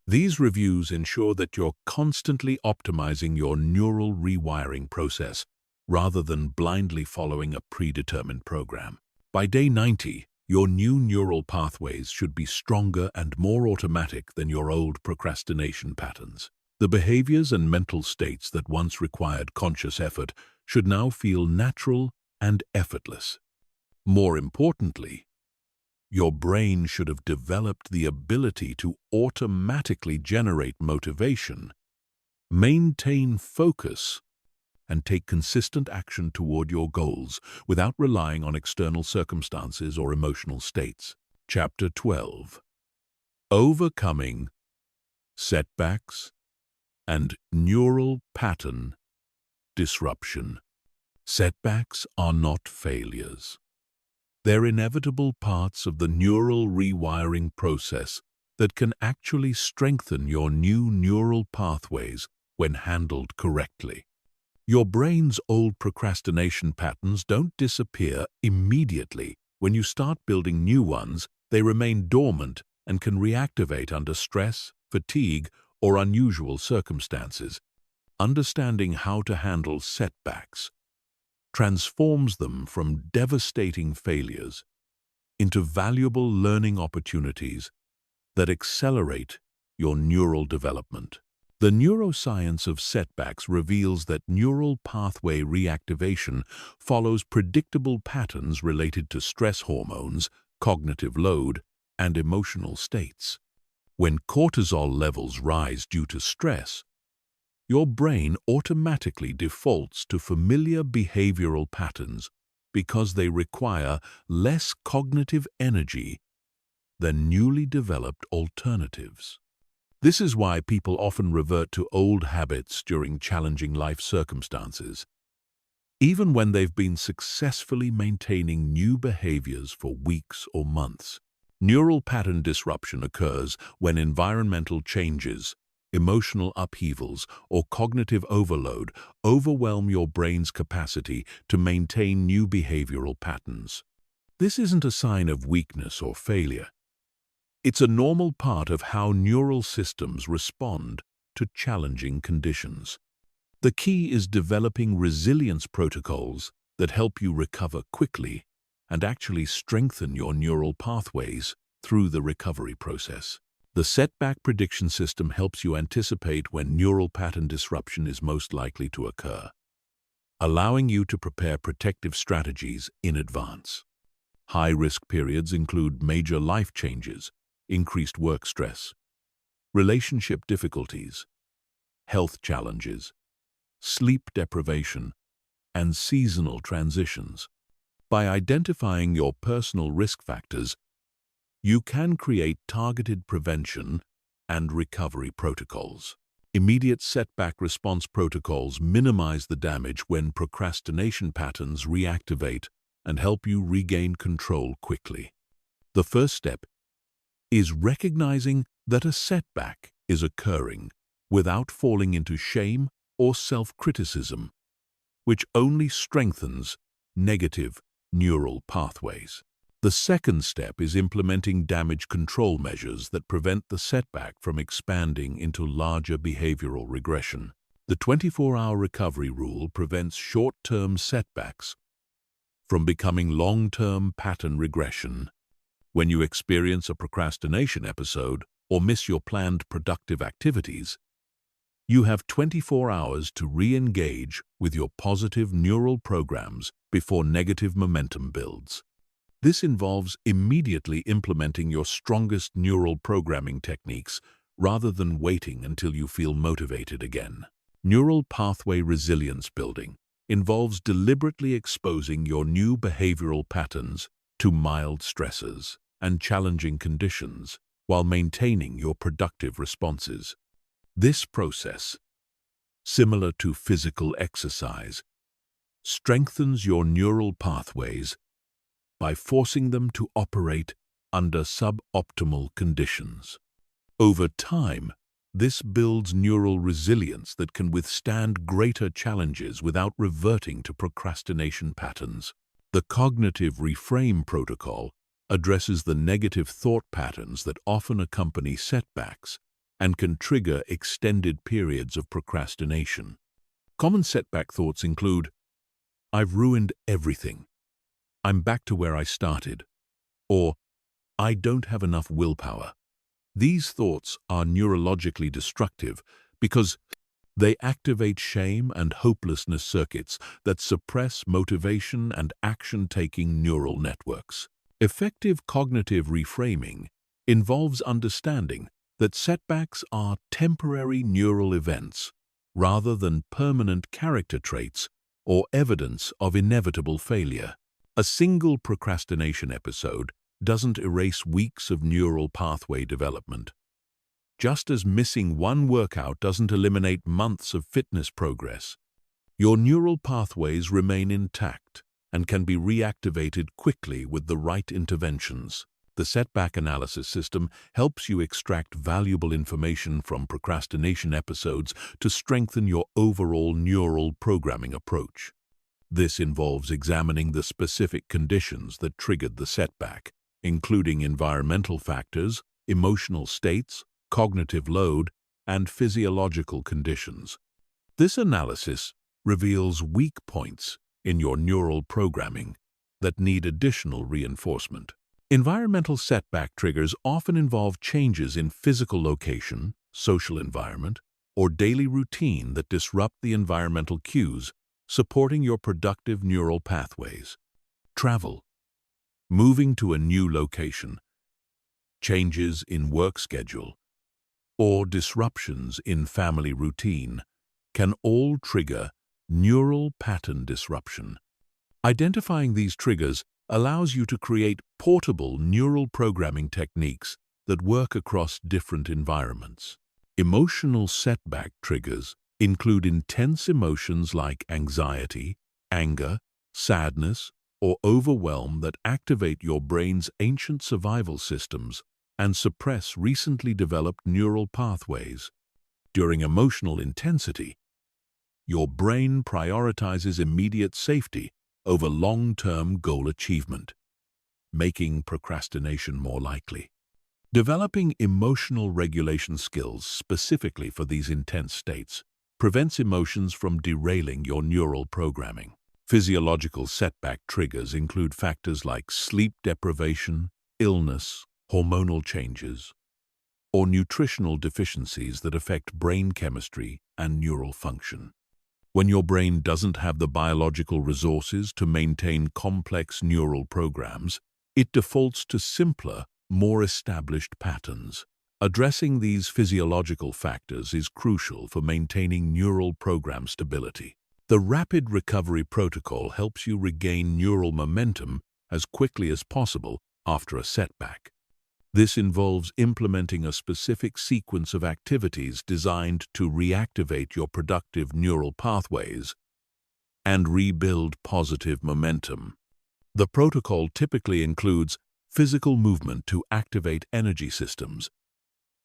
These reviews ensure that you're constantly optimizing your neural rewiring process rather than blindly following a predetermined program. By day 90, your new neural pathways should be stronger and more automatic than your old procrastination patterns. The behaviors and mental states that once required conscious effort should now feel natural and effortless. More importantly, your brain should have developed the ability to automatically generate motivation, maintain focus, and take consistent action toward your goals without relying on external circumstances or emotional states. Chapter 12. Overcoming Setbacks and Neural Pattern Disruption. Setbacks are not failures. They're inevitable parts of the neural rewiring process that can actually strengthen your new neural pathways when handled correctly. Your brain's old procrastination patterns don't disappear immediately. When you start building new ones, they remain dormant and can reactivate under stress, fatigue, or unusual circumstances. Understanding how to handle setbacks transforms them from devastating failures into valuable learning opportunities that accelerate your neural development. The neuroscience of setbacks reveals that neural pathway reactivation follows predictable patterns related to stress hormones, cognitive load, and emotional states. When cortisol levels rise due to stress, your brain automatically defaults to familiar behavioral patterns because they require less cognitive energy than newly developed alternatives. This is why people often revert to old habits during challenging life circumstances, even when they've been successfully maintaining new behaviors for weeks or months. Neural pattern disruption occurs when environmental changes, emotional upheavals, or cognitive overload overwhelm your brain's capacity to maintain new behavioral patterns. This isn't a sign of weakness or failure. It's a normal part of how neural systems respond to challenging conditions. The key is developing resilience protocols that help you recover quickly and actually strengthen your neural pathways through the recovery process. The setback prediction system helps you anticipate when neural pattern disruption is most likely to occur, allowing you to prepare protective strategies in advance. High-risk periods include major life changes, increased work stress, relationship difficulties, health challenges, sleep deprivation, and seasonal transitions. By identifying your personal risk factors, you can create targeted prevention and recovery protocols. Immediate setback response protocols minimize the damage when procrastination patterns reactivate and help you regain control quickly. The first step is recognizing that a setback is occurring without falling into shame or self-criticism, which only strengthens negative neural pathways. The second step is implementing damage control measures that prevent the setback from expanding into larger behavioral regression. The 24-hour recovery rule prevents short-term setbacks from becoming long-term pattern regression. When you experience a procrastination episode or miss your planned productive activities, you have 24 hours to re-engage with your positive neural programs before negative momentum builds. This involves immediately implementing your strongest neural programming techniques rather than waiting until you feel motivated again. Neural pathway resilience building involves deliberately exposing your new behavioral patterns to mild stressors and challenging conditions while maintaining your productive responses. This process, similar to physical exercise, strengthens your neural pathways by forcing them to operate under suboptimal conditions. Over time, this builds neural resilience that can withstand greater challenges without reverting to procrastination patterns. The cognitive reframe protocol addresses the negative thought patterns that often accompany setbacks and can trigger extended periods of procrastination. Common setback thoughts include, "I've ruined everything," "I'm back to where I started," or "I don't have enough willpower." These thoughts are neurologically destructive because they activate shame and hopelessness circuits that suppress motivation and action-taking neural networks. Effective cognitive reframing involves understanding that setbacks are temporary neural events rather than permanent character traits or evidence of inevitable failure. A single procrastination episode doesn't erase weeks of neural pathway development, just as missing one workout doesn't eliminate months of fitness progress. Your neural pathways remain intact and can be reactivated quickly with the right interventions. The setback analysis system helps you extract valuable information from procrastination episodes to strengthen your overall neural programming approach. This involves examining the specific conditions that triggered the setback, including environmental factors, emotional states, cognitive load, and physiological conditions. This analysis reveals weak points in your neural programming that need additional reinforcement. Environmental setback triggers often involve changes in physical location, social environment, or daily routine that disrupt the environmental cues, supporting your productive neural pathways. Travel. Moving to a new location, changes in work schedule, or disruptions in family routine can all trigger neural pattern disruption. Identifying these triggers allows you to create portable neural programming techniques that work across different environments. Emotional setback triggers include intense emotions like anxiety, anger, sadness, or overwhelm that activate your brain's ancient survival systems and suppress recently developed neural pathways. During emotional intensity, your brain prioritizes immediate safety over long-term goal achievement, making procrastination more likely. Developing emotional regulation skills specifically for these intense states prevents emotions from derailing your neural programming. Physiological setback triggers include factors like sleep deprivation, illness, hormonal changes, or nutritional deficiencies that affect brain chemistry and neural function. When your brain doesn't have the biological resources to maintain complex neural programs, it defaults to simpler, more established patterns. Addressing these physiological factors is crucial for maintaining neural program stability. The Rapid Recovery Protocol helps you regain neural momentum as quickly as possible after a setback. This involves implementing a specific sequence of activities designed to reactivate your productive neural pathways and rebuild positive momentum. The protocol typically includes physical movement to activate energy systems,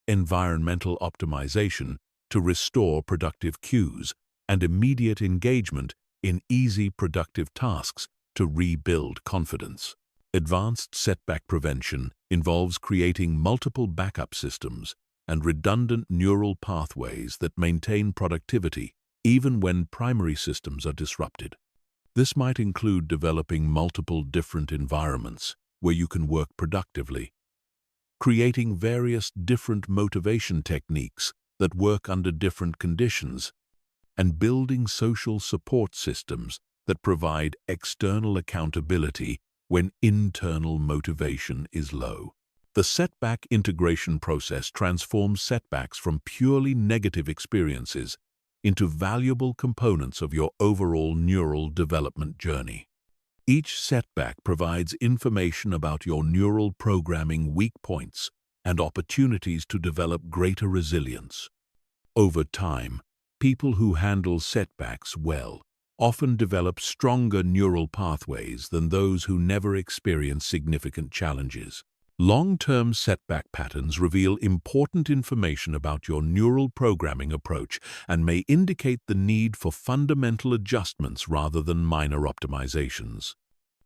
environmental optimization to restore productive cues, and immediate engagement in easy productive tasks to rebuild confidence. Advanced setback prevention involves creating multiple backup systems and redundant neural pathways that maintain productivity even when primary systems are disrupted. This might include developing multiple different environments where you can work productively, creating various different motivation techniques that work under different conditions, and building social support systems that provide external accountability when internal motivation is low. The setback integration process transforms setbacks from purely negative experiences into valuable components of your overall neural development journey. Each setback provides information about your neural programming weak points and opportunities to develop greater resilience. Over time, people who handle setbacks well often develop stronger neural pathways than those who never experience significant challenges. Long-term setback patterns reveal important information about your neural programming approach and may indicate the need for fundamental adjustments rather than minor optimizations.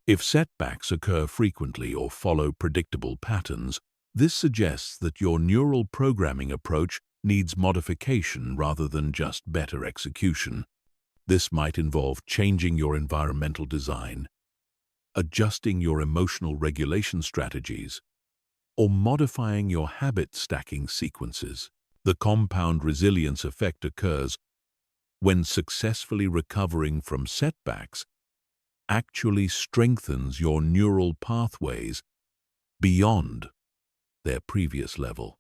If setbacks occur frequently or follow predictable patterns, this suggests that your neural programming approach needs modification rather than just better execution. This might involve changing your environmental design, adjusting your emotional regulation strategies, or modifying your habit stacking sequences. The compound resilience effect occurs when successfully recovering from setbacks actually strengthens your neural pathways beyond their previous level.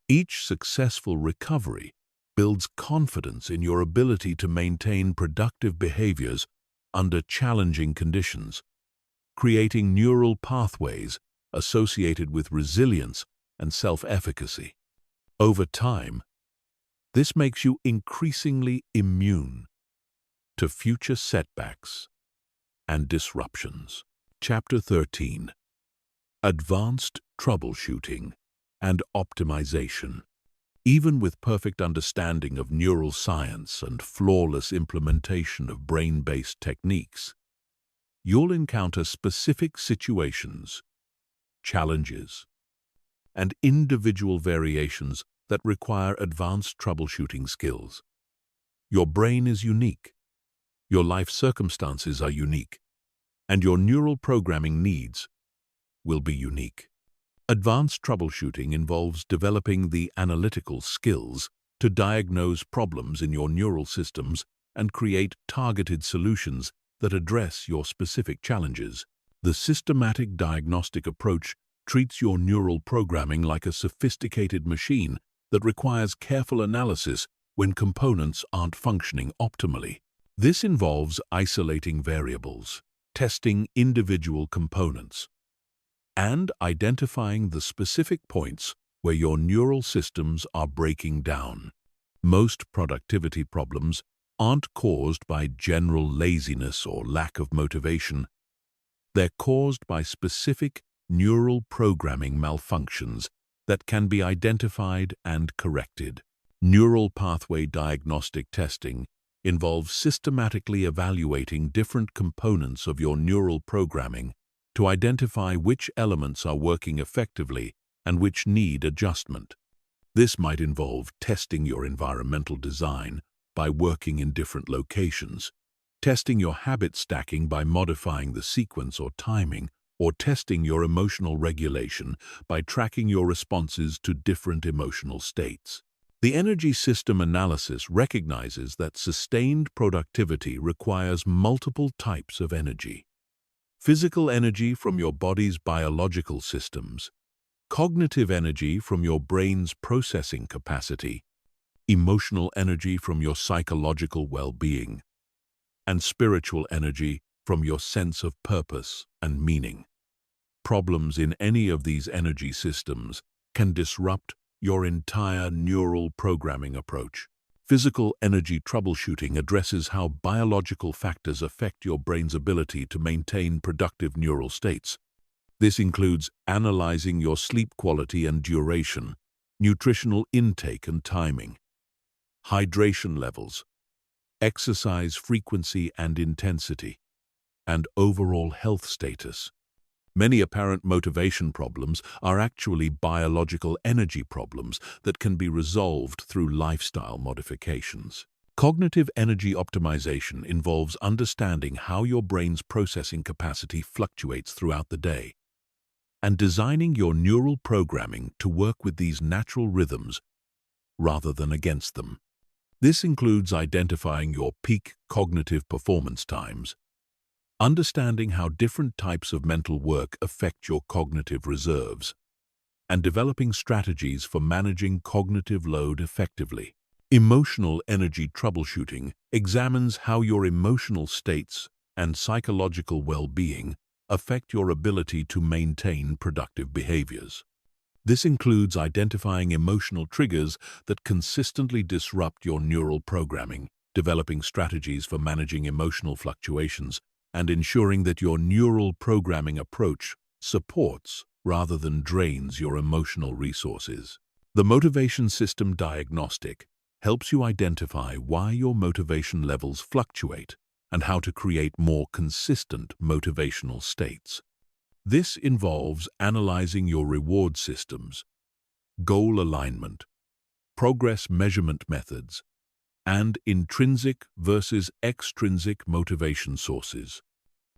Each successful recovery builds confidence in your ability to maintain productive behaviors under challenging conditions, creating neural pathways associated with resilience and self-efficacy. Over time, this makes you increasingly immune to future setbacks and disruptions. Chapter 13. Advanced Troubleshooting and Optimization. Even with perfect understanding of neuroscience and flawless implementation of brain-based techniques, you'll encounter specific situations, challenges, and individual variations that require advanced troubleshooting skills. Your brain is unique, your life circumstances are unique, and your neural programming needs will be unique. Advanced troubleshooting involves developing the analytical skills to diagnose problems in your neural systems and create targeted solutions that address your specific challenges. The systematic diagnostic approach treats your neural programming like a sophisticated machine that requires careful analysis when components aren't functioning optimally. This involves isolating variables, testing individual components, and identifying the specific points where your neural systems are breaking down. Most productivity problems aren't caused by general laziness or lack of motivation. They're caused by specific neural programming malfunctions that can be identified and corrected. Neural pathway diagnostic testing involves systematically evaluating different components of your neural programming to identify which elements are working effectively and which need adjustment. This might involve testing your environmental design by working in different locations, testing your habit stacking by modifying the sequence or timing, or testing your emotional regulation by tracking your responses to different emotional states. The energy system analysis recognizes that sustained productivity requires multiple types of energy. Physical energy from your body's biological systems, cognitive energy from your brain's processing capacity, emotional energy from your psychological well-being, and spiritual energy from your sense of purpose and meaning. Problems in any of these energy systems can disrupt your entire neural programming approach. Physical energy troubleshooting addresses how biological factors affect your brain's ability to maintain productive neural states. This includes analyzing your sleep quality and duration, nutritional intake and timing, hydration levels, exercise frequency and intensity, and overall health status. Many apparent motivation problems are actually biological energy problems that can be resolved through lifestyle modifications. Cognitive energy optimization involves understanding how your brain's processing capacity fluctuates throughout the day and designing your neural programming to work with these natural rhythms rather than against them. This includes identifying your peak cognitive performance times, understanding how different types of mental work affect your cognitive reserves, and developing strategies for managing cognitive load effectively. Emotional energy troubleshooting examines how your emotional states and psychological well-being affect your ability to maintain productive behaviors. This includes identifying emotional triggers that consistently disrupt your neural programming developing strategies for managing emotional fluctuations, and ensuring that your neural programming approach supports rather than drains your emotional resources. The Motivation System Diagnostic helps you identify why your motivation levels fluctuate and how to create more consistent motivational states. This involves analyzing your reward systems, goal alignment, progress measurement methods, and intrinsic versus extrinsic motivation sources.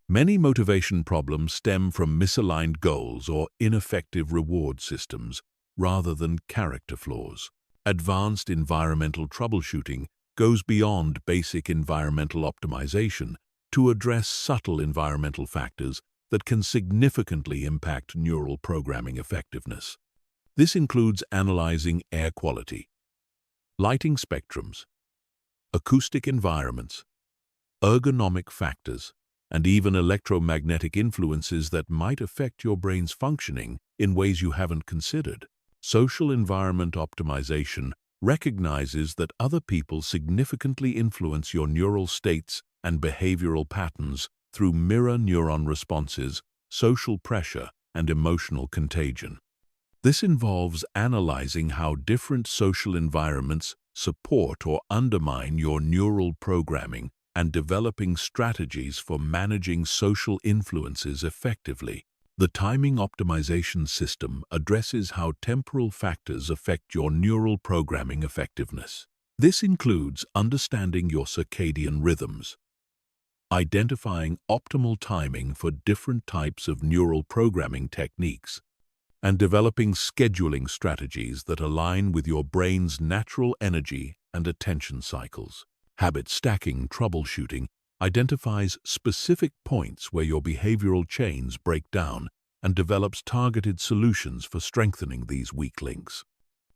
Many motivation problems stem from misaligned goals or ineffective reward systems rather than character flaws. Advanced environmental troubleshooting goes beyond basic environmental optimization to address subtle environmental factors that can significantly impact neural programming effectiveness. This includes analyzing air quality, lighting spectrums, acoustic environments, ergonomic factors, and even electromagnetic influences that might affect your brain's functioning in ways you haven't considered. Social environment optimization recognizes that other people significantly influence your neural states and behavioral patterns through mirror neuron responses, social pressure, and emotional contagion. This involves analyzing how different social environments support or undermine your neural programming and developing strategies for managing social influences effectively. The timing optimization system addresses how temporal factors affect your neural programming effectiveness. This includes understanding your circadian rhythms, identifying optimal timing for different types of neural programming techniques, and developing scheduling strategies that align with your brain's natural energy and attention cycles. Habit stacking troubleshooting identifies specific points where your behavioral chains break down and develops targeted solutions for strengthening these weak links.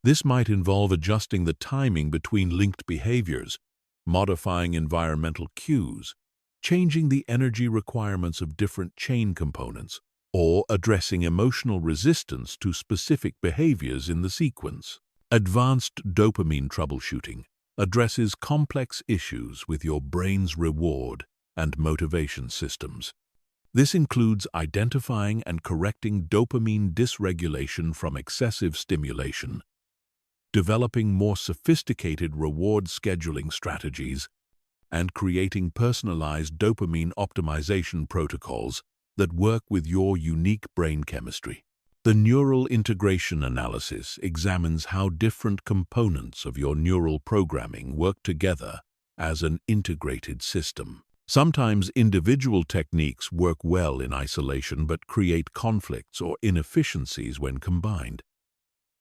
This might involve adjusting the timing between linked behaviors, modifying environmental cues, changing the energy requirements of different chain components, or addressing emotional resistance to specific behaviors in the sequence. Advanced dopamine troubleshooting addresses complex issues with your brain's reward and motivation systems. This includes identifying and correcting dopamine dysregulation from excessive stimulation, developing more sophisticated reward scheduling strategies, and creating personalized dopamine optimization protocols that work with your unique brain chemistry. The neural integration analysis examines how different components of your neural programming work together as an integrated system. Sometimes individual techniques work well in isolation but create conflicts or inefficiencies when combined.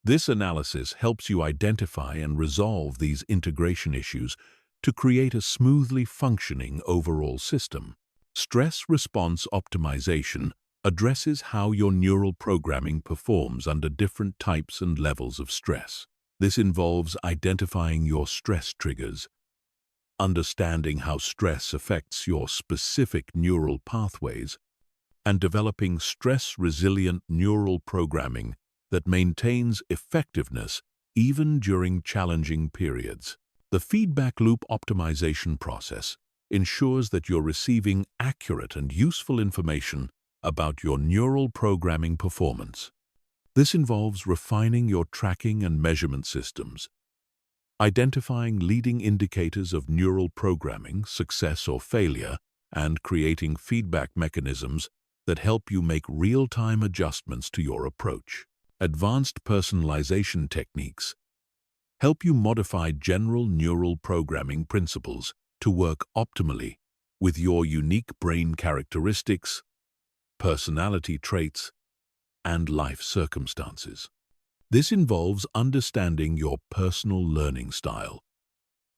This analysis helps you identify and resolve these integration issues to create a smoothly functioning overall system. Stress response optimization addresses how your neural programming performs under different types and levels of stress. This involves identifying your stress triggers, understanding how stress affects your specific neural pathways, and developing stress-resilient neural programming that maintains effectiveness even during challenging periods. The feedback loop optimization process ensures that you're receiving accurate and useful information about your neural programming performance. This involves refining your tracking and measurement systems, identifying leading indicators of neural programming, success or failure, and creating feedback mechanisms that help you make real-time adjustments to your approach. Advanced personalization techniques help you modify general neural programming principles to work optimally with your unique brain characteristics, personality traits, and life circumstances. This involves understanding your personal learning style,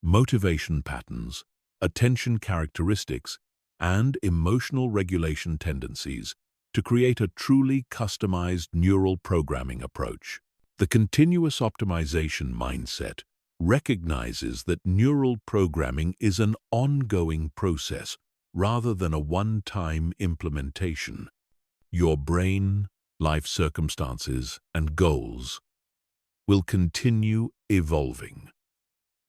motivation patterns, attention characteristics, and emotional regulation tendencies to create a truly customized neural programming approach. The continuous optimization mindset recognizes that neural programming is an ongoing process rather than a one-time implementation. Your brain, life circumstances, and goals will continue evolving.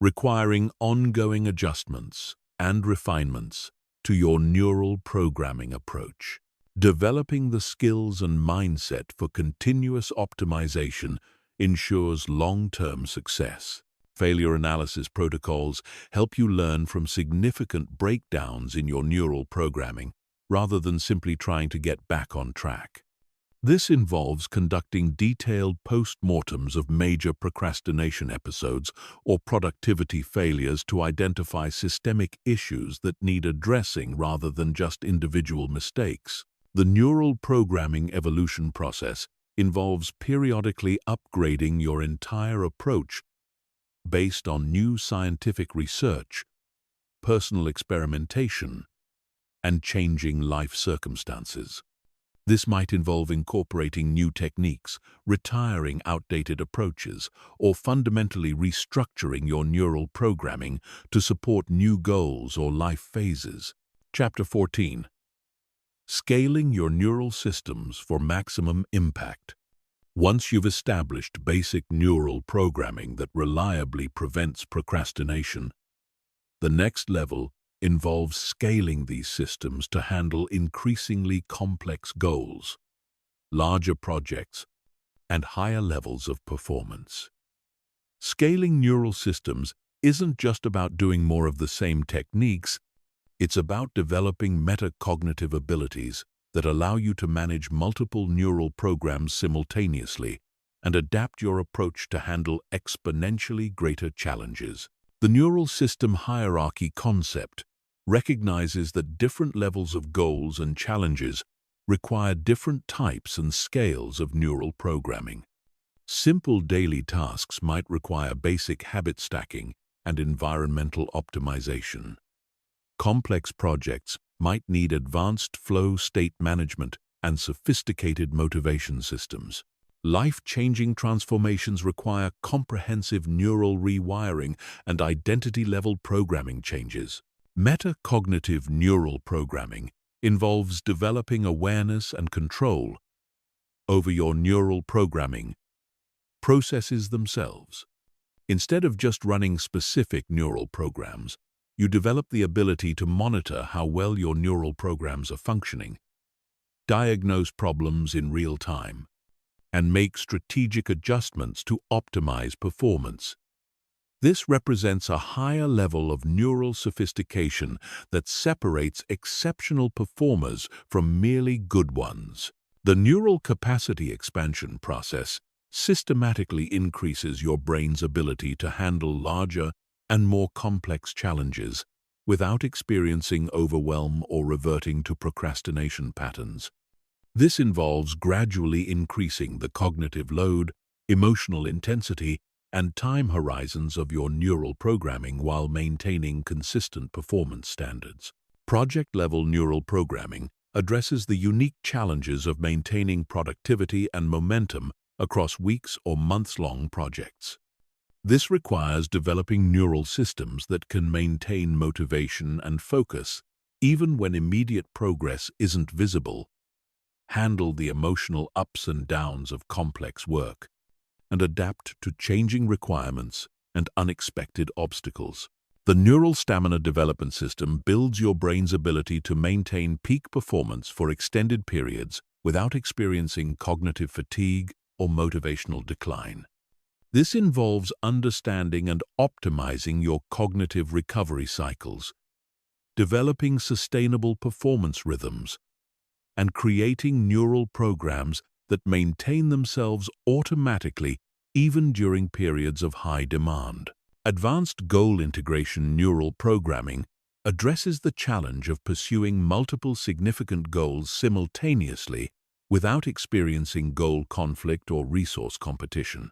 requiring ongoing adjustments and refinements to your neural programming approach. Developing the skills and mindset for continuous optimization ensures long-term success. Failure analysis protocols help you learn from significant breakdowns in your neural programming rather than simply trying to get back on track. This involves conducting detailed post-mortems of major procrastination episodes or productivity failures to identify systemic issues that need addressing rather than just individual mistakes. The neural programming evolution process involves periodically upgrading your entire approach based on new scientific research, personal experimentation, and changing life circumstances. This might involve incorporating new techniques, retiring outdated approaches, or fundamentally restructuring your neural programming to support new goals or life phases. Chapter 14. Scaling your neural systems for maximum impact. Once you've established basic neural programming that reliably prevents procrastination, the next level involves scaling these systems to handle increasingly complex goals, larger projects, and higher levels of performance. Scaling neural systems isn't just about doing more of the same techniques, it's about developing metacognitive abilities that allow you to manage multiple neural programs simultaneously and adapt your approach to handle exponentially greater challenges. The neural system hierarchy concept recognizes that different levels of goals and challenges require different types and scales of neural programming. Simple daily tasks might require basic habit stacking and environmental optimization. Complex projects might need advanced flow state management and sophisticated motivation systems. Life-changing transformations require comprehensive neural rewiring and identity-level programming changes. Metacognitive neural programming involves developing awareness and control over your neural programming processes themselves. Instead of just running specific neural programs, you develop the ability to monitor how well your neural programs are functioning, diagnose problems in real time, and make strategic adjustments to optimize performance. This represents a higher level of neural sophistication that separates exceptional performers from merely good ones. The neural capacity expansion process systematically increases your brain's ability to handle larger and more complex challenges without experiencing overwhelm or reverting to procrastination patterns. This involves gradually increasing the cognitive load, emotional intensity, and time horizons of your neural programming while maintaining consistent performance standards. Project-level neural programming addresses the unique challenges of maintaining productivity and momentum across weeks or months-long projects. This requires developing neural systems that can maintain motivation and focus even when immediate progress isn't visible, handle the emotional ups and downs of complex work, and adapt to changing requirements and unexpected obstacles. The Neural Stamina Development System builds your brain's ability to maintain peak performance for extended periods without experiencing cognitive fatigue or motivational decline. This involves understanding and optimizing your cognitive recovery cycles, developing sustainable performance rhythms, and creating neural programs that maintain themselves automatically even during periods of high demand. Advanced goal integration neural programming addresses the challenge of pursuing multiple significant goals simultaneously without experiencing goal conflict or resource competition.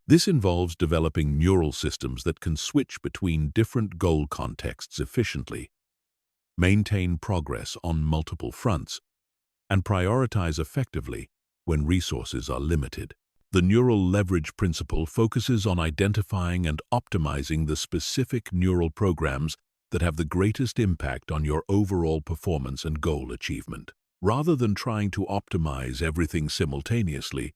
This involves developing neural systems that can switch between different goal contexts efficiently, maintain progress on multiple fronts, and prioritize effectively when resources are limited. The neural leverage principle focuses on identifying and optimizing the specific neural programs that have the greatest impact on your overall performance and goal achievement. Rather than trying to optimize everything simultaneously,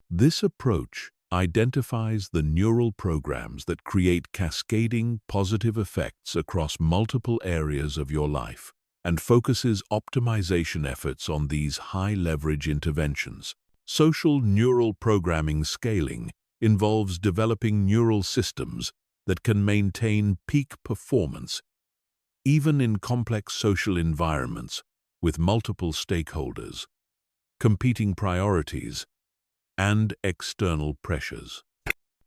this approach identifies the neural programs that create cascading positive effects across multiple areas of your life and focuses optimization efforts on these high-leverage interventions. Social neural programming scaling involves developing neural systems that can maintain peak performance even in complex social environments with multiple stakeholders, competing priorities, and external pressures.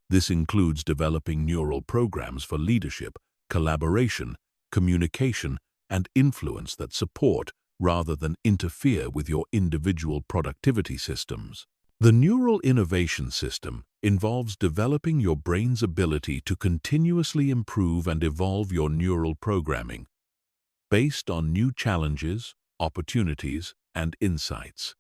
This includes developing neural programs for leadership, collaboration, communication, and influence that support rather than interfere with your individual productivity systems. The neural innovation system involves developing your brain's ability to continuously improve and evolve your neural programming based on new challenges, opportunities, and insights.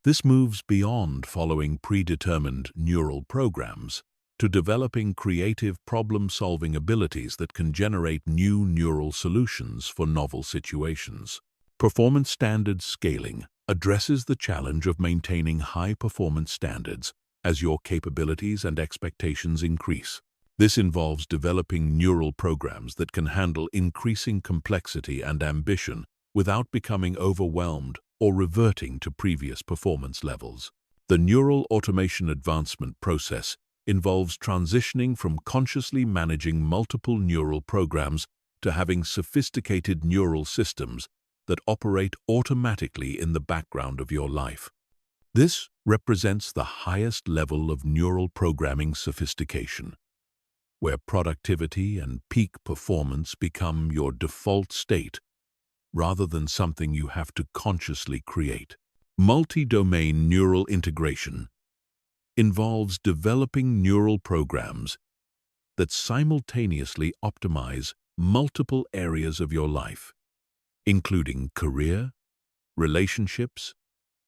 This moves beyond following predetermined neural programs to developing creative problem-solving abilities that can generate new neural solutions for novel situations. Performance standards scaling addresses the challenge of maintaining high-performance standards as your capabilities and expectations increase. This involves developing neural programs that can handle increasing complexity and ambition without becoming overwhelmed or reverting to previous performance levels. The neural automation advancement process involves transitioning from consciously managing multiple neural programs to having sophisticated neural systems that operate automatically in the background of your life. This represents the highest level of neural programming sophistication, where productivity and peak performance become your default state rather than something you have to consciously create. Multi-domain neural integration involves developing neural programs that simultaneously optimize multiple areas of your life, including career, relationships,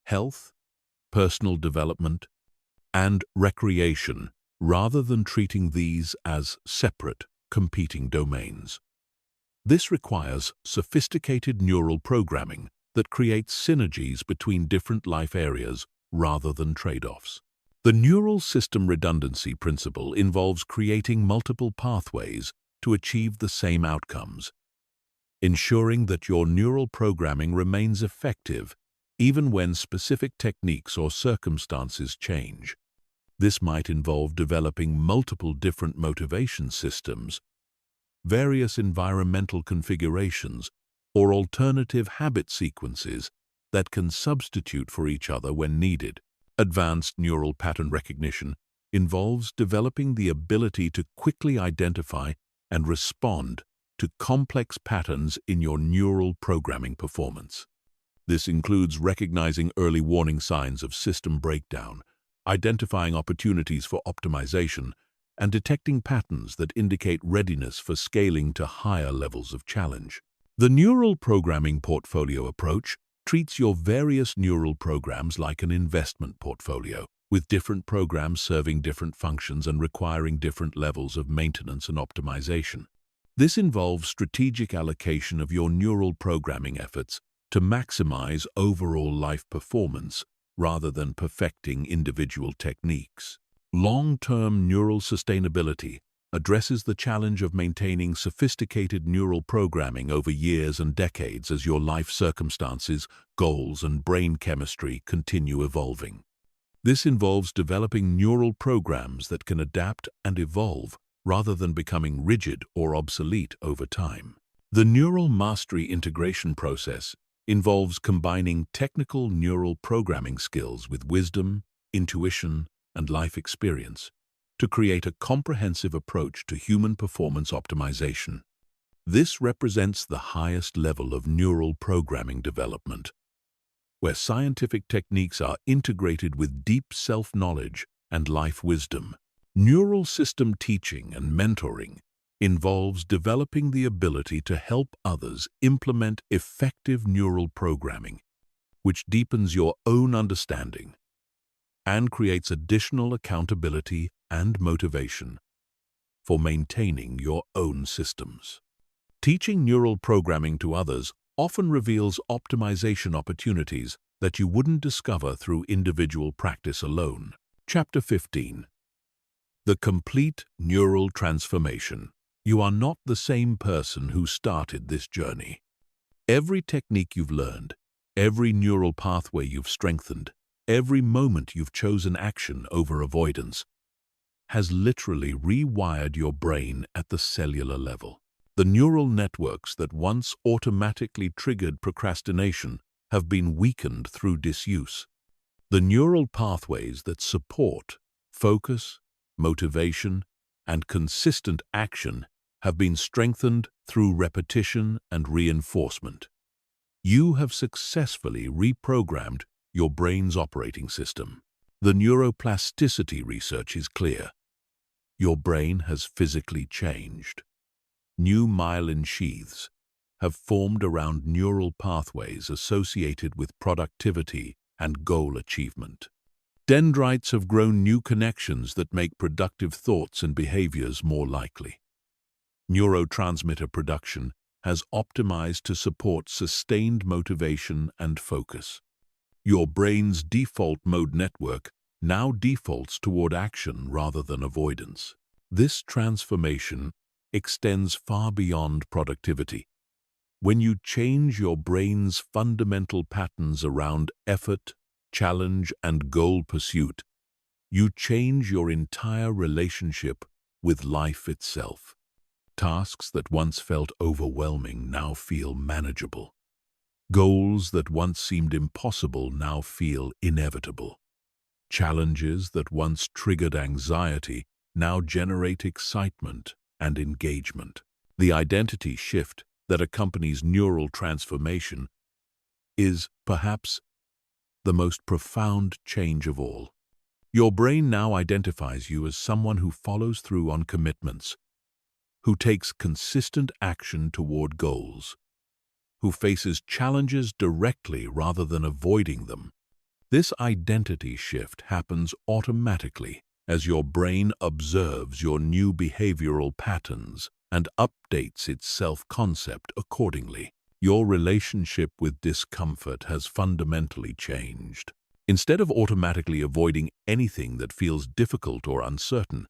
health, personal development, and recreation, rather than treating these as separate, competing domains. This requires sophisticated neural programming that creates synergies between different life areas rather than trade-offs. The neural system redundancy principle involves creating multiple pathways to achieve the same outcomes, ensuring that your neural programming remains effective even when specific techniques or circumstances change. This might involve developing multiple different motivation systems, various environmental configurations, or alternative habit sequences that can substitute for each other when needed. Advanced neural pattern recognition involves developing the ability to quickly identify and respond to complex patterns in your neural programming performance. This includes recognizing early warning signs of system breakdown, identifying opportunities for optimization, and detecting patterns that indicate readiness for scaling to higher levels of challenge. The neural programming portfolio approach treats your various neural programs like an investment portfolio, with different programs serving different functions and requiring different levels of maintenance and optimization. This involves strategic allocation of your neural programming efforts to maximize overall life performance rather than perfecting individual techniques. Long-term neural sustainability addresses the challenge of maintaining sophisticated neural programming over years and decades as your life circumstances, goals, and brain chemistry continue evolving. This involves developing neural programs that can adapt and evolve rather than becoming rigid or obsolete over time. The neural mastery integration process involves combining technical neural programming skills with wisdom, intuition, and life experience to create a comprehensive approach to human performance optimization. This represents the highest level of neural programming development, where scientific techniques are integrated with deep self-knowledge and life wisdom. Neural system teaching and mentoring involves developing the ability to help others implement effective neural programming, which deepens your own understanding and creates additional accountability and motivation for maintaining your own systems. Teaching neural programming to others often reveals optimization opportunities that you wouldn't discover through individual practice alone. Chapter 15. The complete neural transformation. You are not the same person who started this journey. Every technique you've learned, every neural pathway you've strengthened, every moment you've chosen action over avoidance, has literally rewired your brain at the cellular level. The neural networks that once automatically triggered procrastination have been weakened through disuse. The neural pathways that support focus, motivation, and consistent action have been strengthened through repetition and reinforcement. You have successfully reprogrammed your brain's operating system. The neuroplasticity research is clear. Your brain has physically changed. New myelin sheaths have formed around neural pathways associated with productivity and goal achievement. Dendrites have grown new connections that make productive thoughts and behaviors more likely. Neurotransmitter production has optimized to support sustained motivation and focus. Your brain's default mode network now defaults toward action rather than avoidance. This transformation extends far beyond productivity. When you change your brain's fundamental patterns around effort, challenge, and goal pursuit, you change your entire relationship with life itself. Tasks that once felt overwhelming now feel manageable. Goals that once seemed impossible now feel inevitable. Challenges that once triggered anxiety now generate excitement and engagement. The identity shift that accompanies neural transformation is, perhaps, the most profound change of all. Your brain now identifies you as someone who follows through on commitments, who takes consistent action toward goals, who faces challenges directly rather than avoiding them. This identity shift happens automatically as your brain observes your new behavioral patterns and updates its self-concept accordingly. Your relationship with discomfort has fundamentally changed. Instead of automatically avoiding anything that feels difficult or uncertain,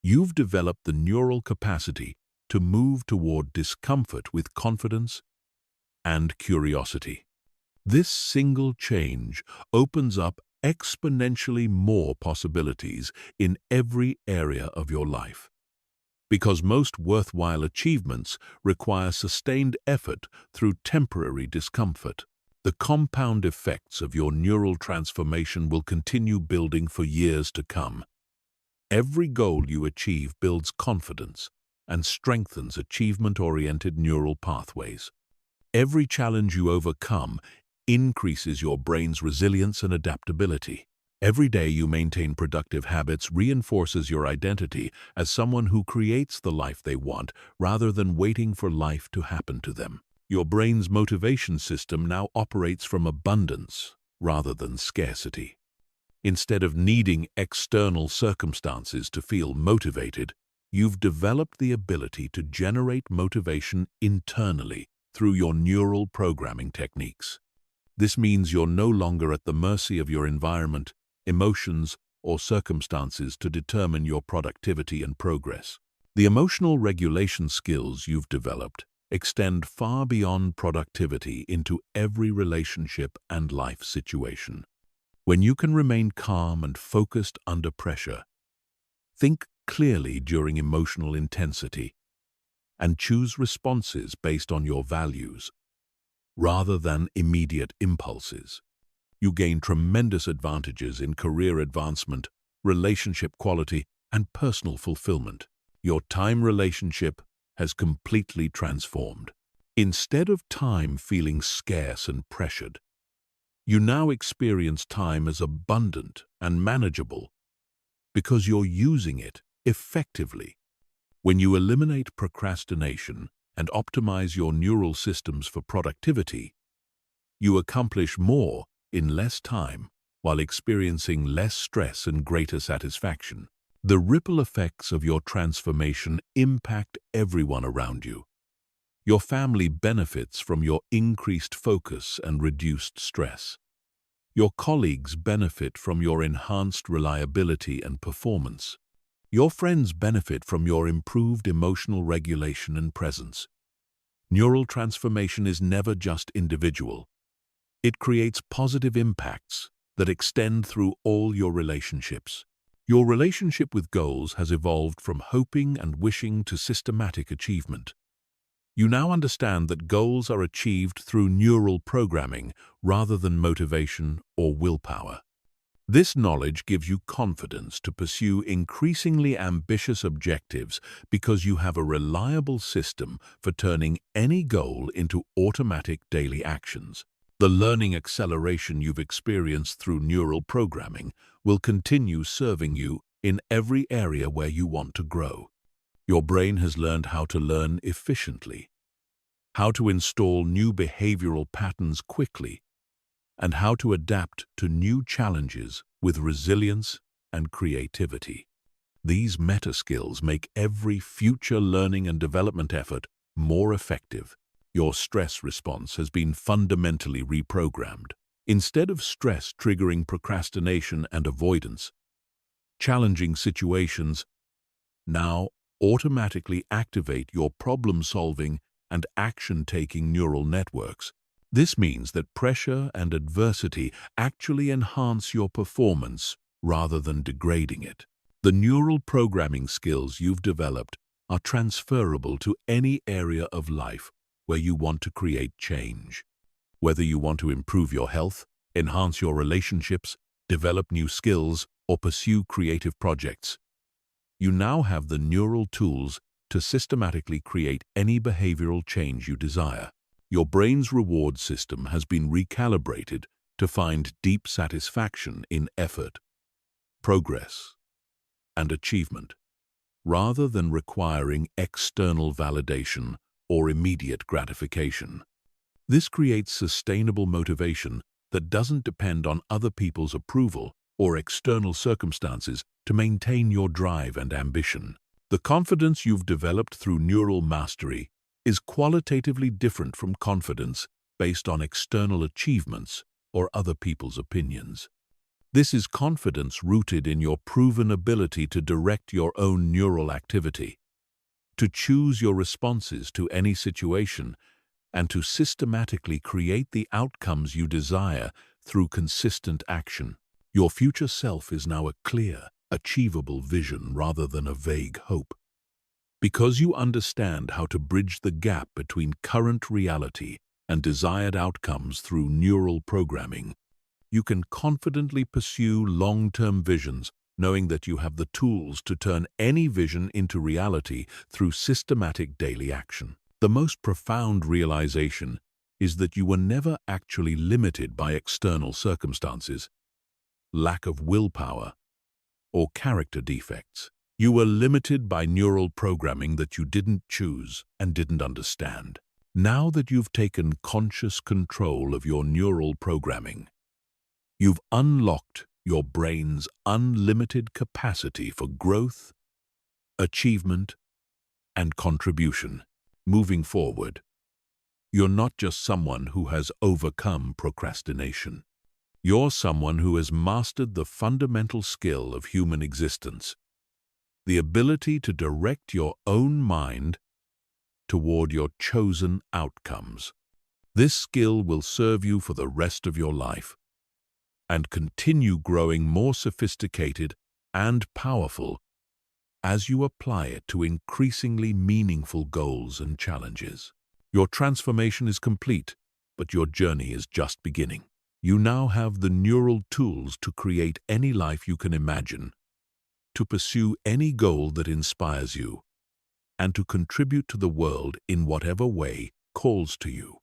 you've developed the neural capacity to move toward discomfort with confidence and curiosity. This single change opens up exponentially more possibilities in every area of your life. Because most worthwhile achievements require sustained effort through temporary discomfort, the compound effects of your neural transformation will continue building for years to come. Every goal you achieve builds confidence and strengthens achievement-oriented neural pathways. Every challenge you overcome increases your brain's resilience and adaptability. Every day you maintain productive habits reinforces your identity as someone who creates the life they want rather than waiting for life to happen to them. Your brain's motivation system now operates from abundance rather than scarcity. Instead of needing external circumstances to feel motivated, you've developed the ability to generate motivation internally through your neural programming techniques. This means you're no longer at the mercy of your environment, emotions, or circumstances to determine your productivity and progress. The emotional regulation skills you've developed extend far beyond productivity into every relationship and life situation. When you can remain calm and focused under pressure, think clearly during emotional intensity, and choose responses based on your values, rather than immediate impulses, you gain tremendous advantages in career advancement, relationship quality, and personal fulfillment. Your time relationship has completely transformed. Instead of time feeling scarce and pressured, you now experience time as abundant and manageable because you're using it effectively. When you eliminate procrastination and optimize your neural systems for productivity, you accomplish more in less time while experiencing less stress and greater satisfaction. The ripple effects of your transformation impact everyone around you. Your family benefits from your increased focus and reduced stress. Your colleagues benefit from your enhanced reliability and performance. Your friends benefit from your improved emotional regulation and presence. Neural transformation is never just individual. It creates positive impacts that extend through all your relationships. Your relationship with goals has evolved from hoping and wishing to systematic achievement. You now understand that goals are achieved through neural programming rather than motivation or willpower. This knowledge gives you confidence to pursue increasingly ambitious objectives because you have a reliable system for turning any goal into automatic daily actions. The learning acceleration you've experienced through neural programming will continue serving you in every area where you want to grow. Your brain has learned how to learn efficiently, how to install new behavioral patterns quickly, and how to adapt to new challenges with resilience and creativity. These meta skills make every future learning and development effort more effective. Your stress response has been fundamentally reprogrammed. Instead of stress triggering procrastination and avoidance, challenging situations now automatically activate your problem-solving and action-taking neural networks. This means that pressure and adversity actually enhance your performance rather than degrading it. The neural programming skills you've developed are transferable to any area of life where you want to create change. Whether you want to improve your health, enhance your relationships, develop new skills, or pursue creative projects, you now have the neural tools to systematically create any behavioral change you desire. Your brain's reward system has been recalibrated to find deep satisfaction in effort, progress, and achievement, rather than requiring external validation or immediate gratification. This creates sustainable motivation that doesn't depend on other people's approval or external circumstances to maintain your drive and ambition. The confidence you've developed through neural mastery is qualitatively different from confidence based on external achievements or other people's opinions. This is confidence rooted in your proven ability to direct your own neural activity, to choose your responses to any situation, and to systematically create the outcomes you desire through consistent action. Your future self is now a clear, achievable vision rather than a vague hope. Because you understand how to bridge the gap between current reality and desired outcomes through neural programming, you can confidently pursue long-term visions, knowing that you have the tools to turn any vision into reality through systematic daily action. The most profound realization is that you were never actually limited by external circumstances, lack of willpower, or character defects. You were limited by neural programming that you didn't choose and didn't understand. Now that you've taken conscious control of your neural programming, you've unlocked your brain's unlimited capacity for growth, achievement, and contribution. Moving forward, you're not just someone who has overcome procrastination. You're someone who has mastered the fundamental skill of human existence, the ability to direct your own mind toward your chosen outcomes. This skill will serve you for the rest of your life and continue growing more sophisticated and powerful as you apply it to increasingly meaningful goals and challenges. Your transformation is complete, but your journey is just beginning. You now have the neural tools to create any life you can imagine, to pursue any goal that inspires you, and to contribute to the world in whatever way calls to you.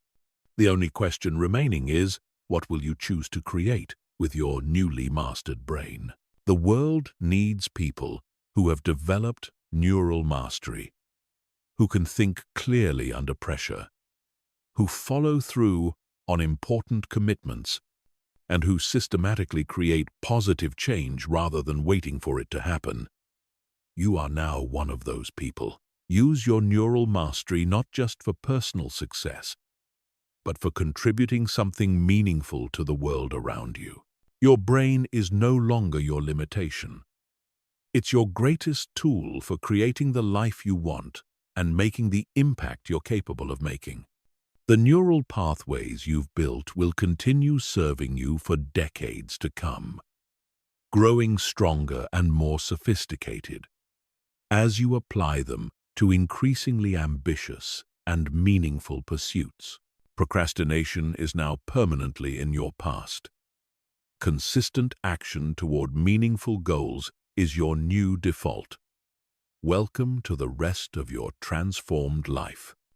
The only question remaining is, what will you choose to create with your newly mastered brain? The world needs people who have developed neural mastery, who can think clearly under pressure, who follow through on important commitments, and who systematically create positive change rather than waiting for it to happen. You are now one of those people. Use your neural mastery not just for personal success, but for contributing something meaningful to the world around you. Your brain is no longer your limitation. It's your greatest tool for creating the life you want and making the impact you're capable of making. The neural pathways you've built will continue serving you for decades to come, growing stronger and more sophisticated as you apply them to increasingly ambitious and meaningful pursuits. Procrastination is now permanently in your past. Consistent action toward meaningful goals is your new default. Welcome to the rest of your transformed life.